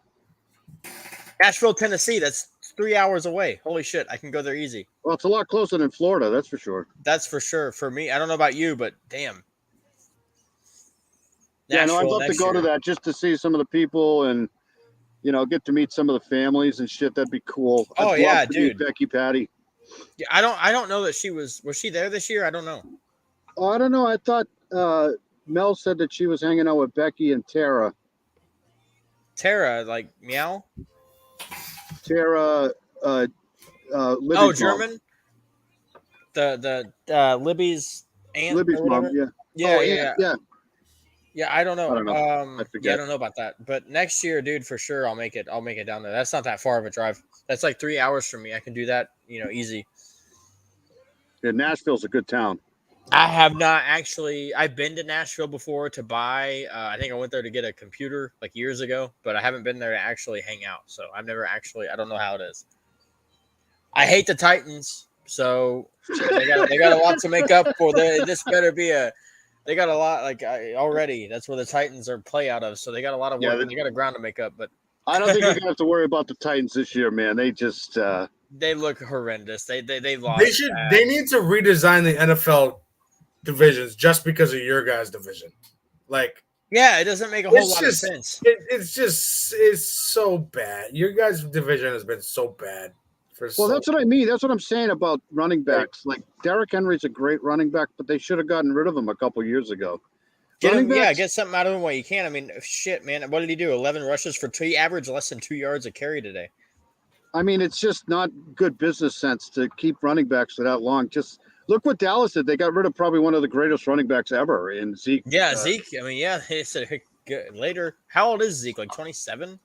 Nashville, Tennessee. That's 3 hours away. Holy shit, I can go there easy. Well, it's a lot closer than Florida, that's for sure. That's for sure. For me, I don't know about you, but damn. Yeah, no, I'd Nashville love to next go to year. that just to see some of the people and get to meet some of the families and shit. That'd be cool. Oh, I'd yeah, love to meet dude. Becky Patty. Yeah, I don't know that she was she there this year? I don't know. Oh, I don't know. I thought Mel said that she was hanging out with Becky and Tara. Tara, like meow. Tara, Libby's Oh, mom. German. The Libby's aunt. Libby's or mom. whatever? Yeah. Yeah. Yeah. I don't know. I don't know. I forget. Yeah, I don't know about that. But next year, dude, for sure, I'll make it down there. That's not that far of a drive. That's like 3 hours from me. I can do that, easy. Yeah, Nashville's a good town. I have not actually. I've been to Nashville before to buy. I think I went there to get a computer like years ago, but I haven't been there to actually hang out. So I've never actually. I don't know how it is. I hate the Titans, so they got a lot to make up for. This better be a. They got a lot already. That's where the Titans are play out of. So they got a lot of work. Yeah, They got a ground to make up, but I don't think we're gonna have to worry about the Titans this year, man. They just they look horrendous. They lost. They should. bad. They need to redesign the NFL divisions just because of your guys' division. Like, Yeah, it doesn't make a whole It's lot just- of sense. it's so bad. Your guys' division has been so bad for. well, so that's what I mean. That's what I'm saying about running backs. Like Derrick Henry's a great running back, but they should have gotten rid of him a couple years ago. Running backs- Get something out of him while you can. I mean, shit, man. What did he do? 11 rushes for 2. He averaged less than 2 yards a carry today. I mean, it's just not good business sense to keep running backs for that long. Just look what Dallas did. They got rid of probably one of the greatest running backs ever in Zeke. Yeah, Zeke. I mean, yeah, they said later. How old is Zeke? Like 27?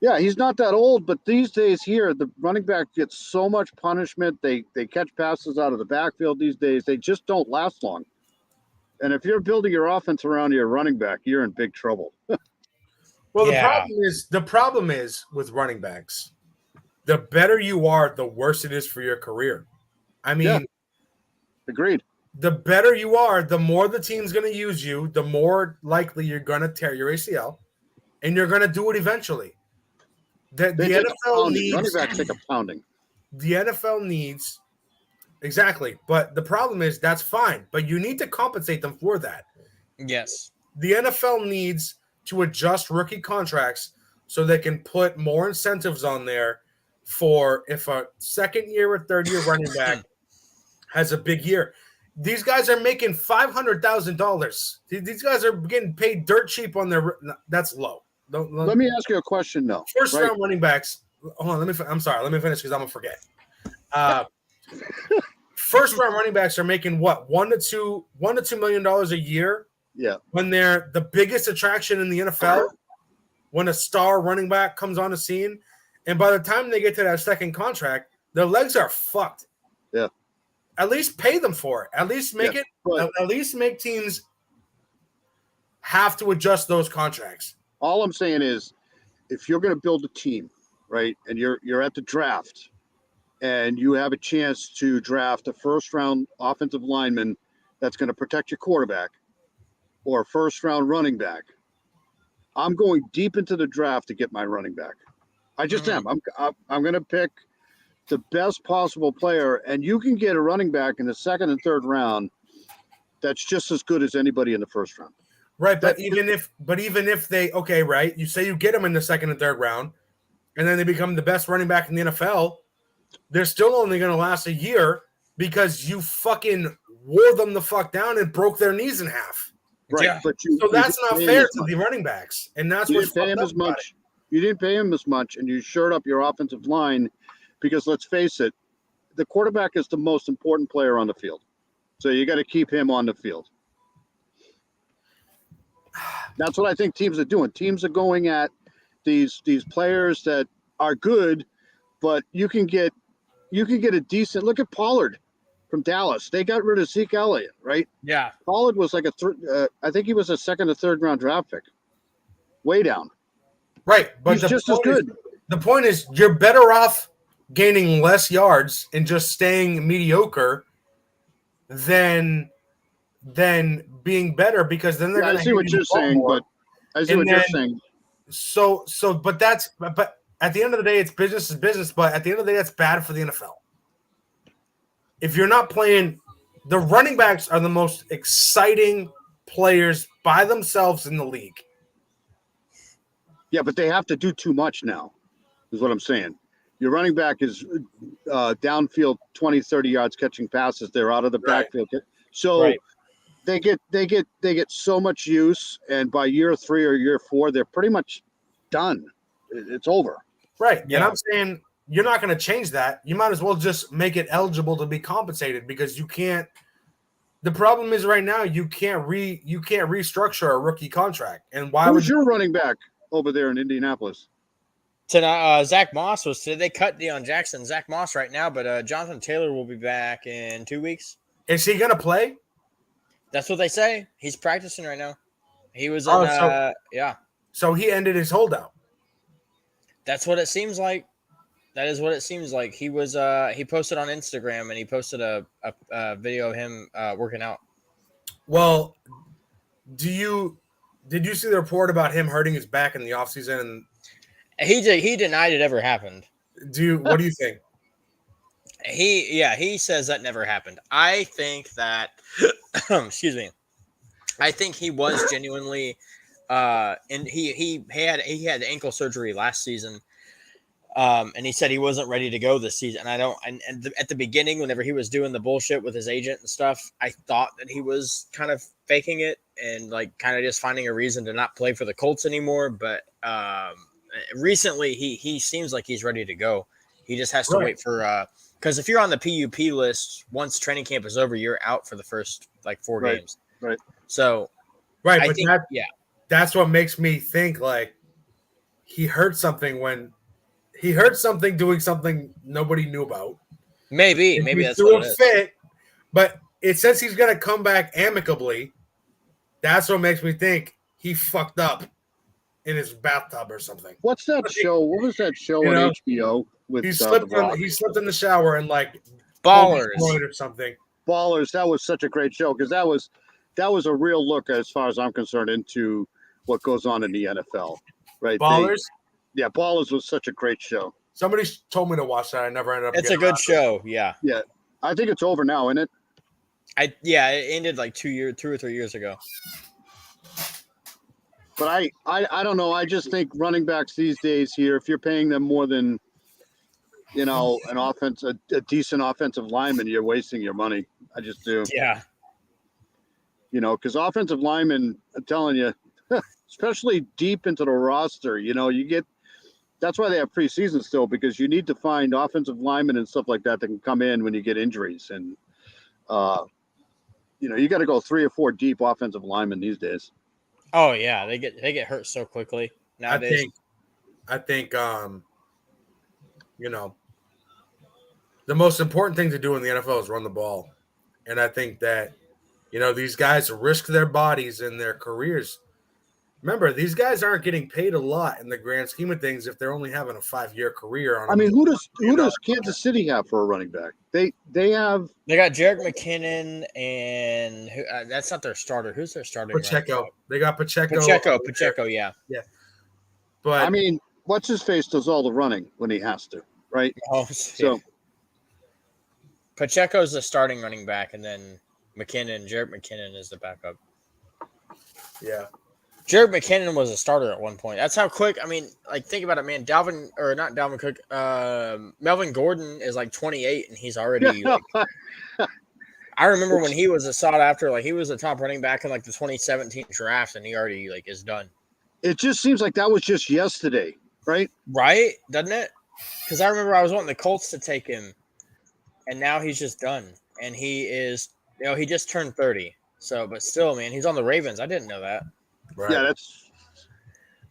Yeah, he's not that old, but these days here, the running back gets so much punishment. They catch passes out of the backfield these days. They just don't last long. And if you're building your offense around your running back, you're in big trouble. Well, Yeah. the problem is with running backs. The better you are, the worse it is for your career. I mean, Yeah. Agreed. the better you are, the more the team's going to use you, the more likely you're going to tear your ACL, and you're going to do it eventually. The They take a NFL pounding. Running backs needs take a pounding. the NFL needs exactly, but the problem is that's fine, but you need to compensate them for that. Yes. The NFL needs to adjust rookie contracts so they can put more incentives on there for if a second year or third year running back has a big year. These guys are making $500,000. These guys are getting paid dirt cheap on their. That's low. Let me ask you a question, though. First right? round running backs. Hold on. I'm sorry. Let me finish because I'm gonna forget. First round running backs are making what $1 to $2 million a year Yeah. when they're the biggest attraction in the NFL. When a star running back comes on the scene, and by the time they get to that second contract, their legs are fucked. Yeah. At least pay them for it. At least make it. but- At least make teams have to adjust those contracts. All I'm saying is, if you're going to build a team, right, and you're at the draft, and you have a chance to draft a first-round offensive lineman that's going to protect your quarterback, or a first-round running back, I'm going deep into the draft to get my running back. I just am. I'm going to pick the best possible player, and you can get a running back in the second and third round that's just as good as anybody in the first round. Right, but even if they right, you say you get them in the second and third round, and then they become the best running back in the NFL, they're still only going to last a year because you fucking wore them the fuck down and broke their knees in half. Right, Yeah. but So that's not fair to the running backs, and that's you what's didn't pay him fucked up as about it. much. You didn't pay him as much, and you shored up your offensive line because let's face it, the quarterback is the most important player on the field. So you got to keep him on the field. That's what I think teams are doing. Teams are going at these players that are good, but you can get a decent look at Pollard from Dallas. They got rid of Zeke Elliott, right? Yeah. Pollard was like I think he was a second or third round draft pick. Way down. Right, but He's just as good. The point is, you're better off gaining less yards and just staying mediocre than being better, because then they're Yeah, going I to see what you're saying, but I see And what you're then- saying. So, but at the end of the day, it's business is business. But at the end of the day, that's bad for the NFL. If you're not playing, the running backs are the most exciting players by themselves in the league. Yeah, but they have to do too much now, is what I'm saying. Your running back is downfield 20, 30 yards catching passes. They're out of the Right. backfield. So Right. they get so much use, and by year 3 or year 4, they're pretty much done. It's over. Right. And Yeah. I'm saying you're not going to change that. You might as well just make it eligible to be compensated, because you can't. The problem is right now you can't restructure a rookie contract. And why would Who's your running back over there in Indianapolis? Tonight, Zach Moss was. They cut Deion Jackson, Zach Moss right now, but Jonathan Taylor will be back in 2 weeks. is he going to play? That's what they say. He's practicing right now. He was in. Oh, so- Yeah, So he ended his holdout. that's what it seems like. That is what it seems like. He was. He posted on Instagram, and he posted a video of him working out. Well, did you see the report about him hurting his back in the offseason? And He denied it ever happened. what do you think? He says that never happened. I think that excuse me. I think he was genuinely and he had ankle surgery last season. And he said he wasn't ready to go this season. At the beginning, whenever he was doing the bullshit with his agent and stuff, I thought that he was kind of faking it and like kind of just finding a reason to not play for the Colts anymore. But recently he seems like he's ready to go. He just has to Right. wait for because if you're on the PUP list, once training camp is over, you're out for the first like 4 Right, games. right. So Right, I but think that's what makes me think like he hurt something doing something nobody knew about. maybe He that's threw what a it is. fit, but it says he's gonna come back amicably. That's what makes me think he fucked up in his bathtub or something. What's that show? What was that show You on know, HBO with He The slipped Rock? he slipped in the shower and like Ballers. pulled his groin or something. Ballers? That was such a great show because that was a real look, as far as I'm concerned, into what goes on in the NFL. Right? Ballers. Yeah, Ballers was such a great show. Somebody told me to watch that. I never ended up. It's a getting good around to it. show. Yeah. I think it's over now, isn't it? It ended like 2 or 3 years ago. But I don't know. I just think running backs these days here, if you're paying them more than, a decent offensive lineman, you're wasting your money. I just do. Yeah. Because offensive linemen, I'm telling you, especially deep into the roster, that's why they have preseason still, because you need to find offensive linemen and stuff like that can come in when you get injuries. And, you got to go 3 or 4 deep offensive linemen these days. Oh yeah, they get hurt so quickly nowadays. I think the most important thing to do in the NFL is run the ball. And I think that, these guys risk their bodies and their careers. Remember, these guys aren't getting paid a lot in the grand scheme of things if they're only having a 5-year career on. I mean, who does Kansas City have for a running back? They have They got Jerick McKinnon and that's not their starter. Who's their starter? Pacheco. They got Pacheco. Pacheco, yeah. But I mean, what's his face does all the running when he has to, right? Oh, So Pacheco's the starting running back, and then Jarrett McKinnon is the backup. Yeah. Jarrett McKinnon was a starter at one point. That's how quick. I mean, like, think about it, man. Not Dalvin Cook. Melvin Gordon is like 28, and he's already. Like, I remember when he was a sought after. Like, he was a top running back in like the 2017 draft, and he already like is done. It just seems like that was just yesterday, right? Right? Doesn't it? Because I remember I was wanting the Colts to take him, and now he's just done. And he is, he just turned 30. So, but still, man, he's on the Ravens. I didn't know that. Right. Yeah, that's.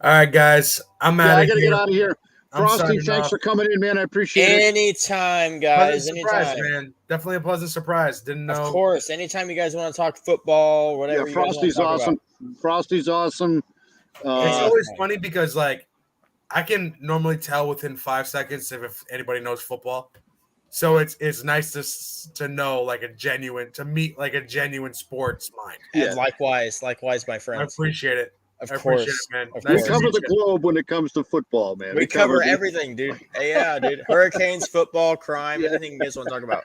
All right, guys. I'm out Yeah, of I got to here. get out of here. I'm Frosty, signing thanks off. for coming in, man. I appreciate it. Anytime, guys. Pleasant surprise, Anytime. man. Definitely a pleasant surprise. Didn't know. Of course. Anytime you guys want to talk football, whatever. Yeah, you guys Frosty's want to talk awesome. Frosty's awesome. It's always funny because, like, I can normally tell within 5 seconds if anybody knows football. So it's nice to know like a genuine sports mind. And Yeah. likewise, my I friends. appreciate it. Of I course. appreciate it, man. Of We Nice to course. cover meet the you. globe when it comes to football, man. We cover the- everything, dude. Yeah, dude. Hurricanes, football, crime, anything you guys want to talk about.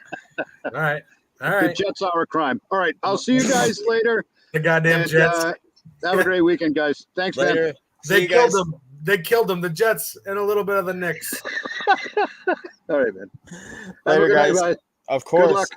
All right. All The right. Jets are a crime. All right, I'll see you guys later. The goddamn And, Jets. Have a great weekend, guys. Thanks, man. Later. See They you killed guys. them. They killed them. The Jets and a little bit of the Knicks. All right, man. Have a Later, good night, guys. bye. Of Good course. luck.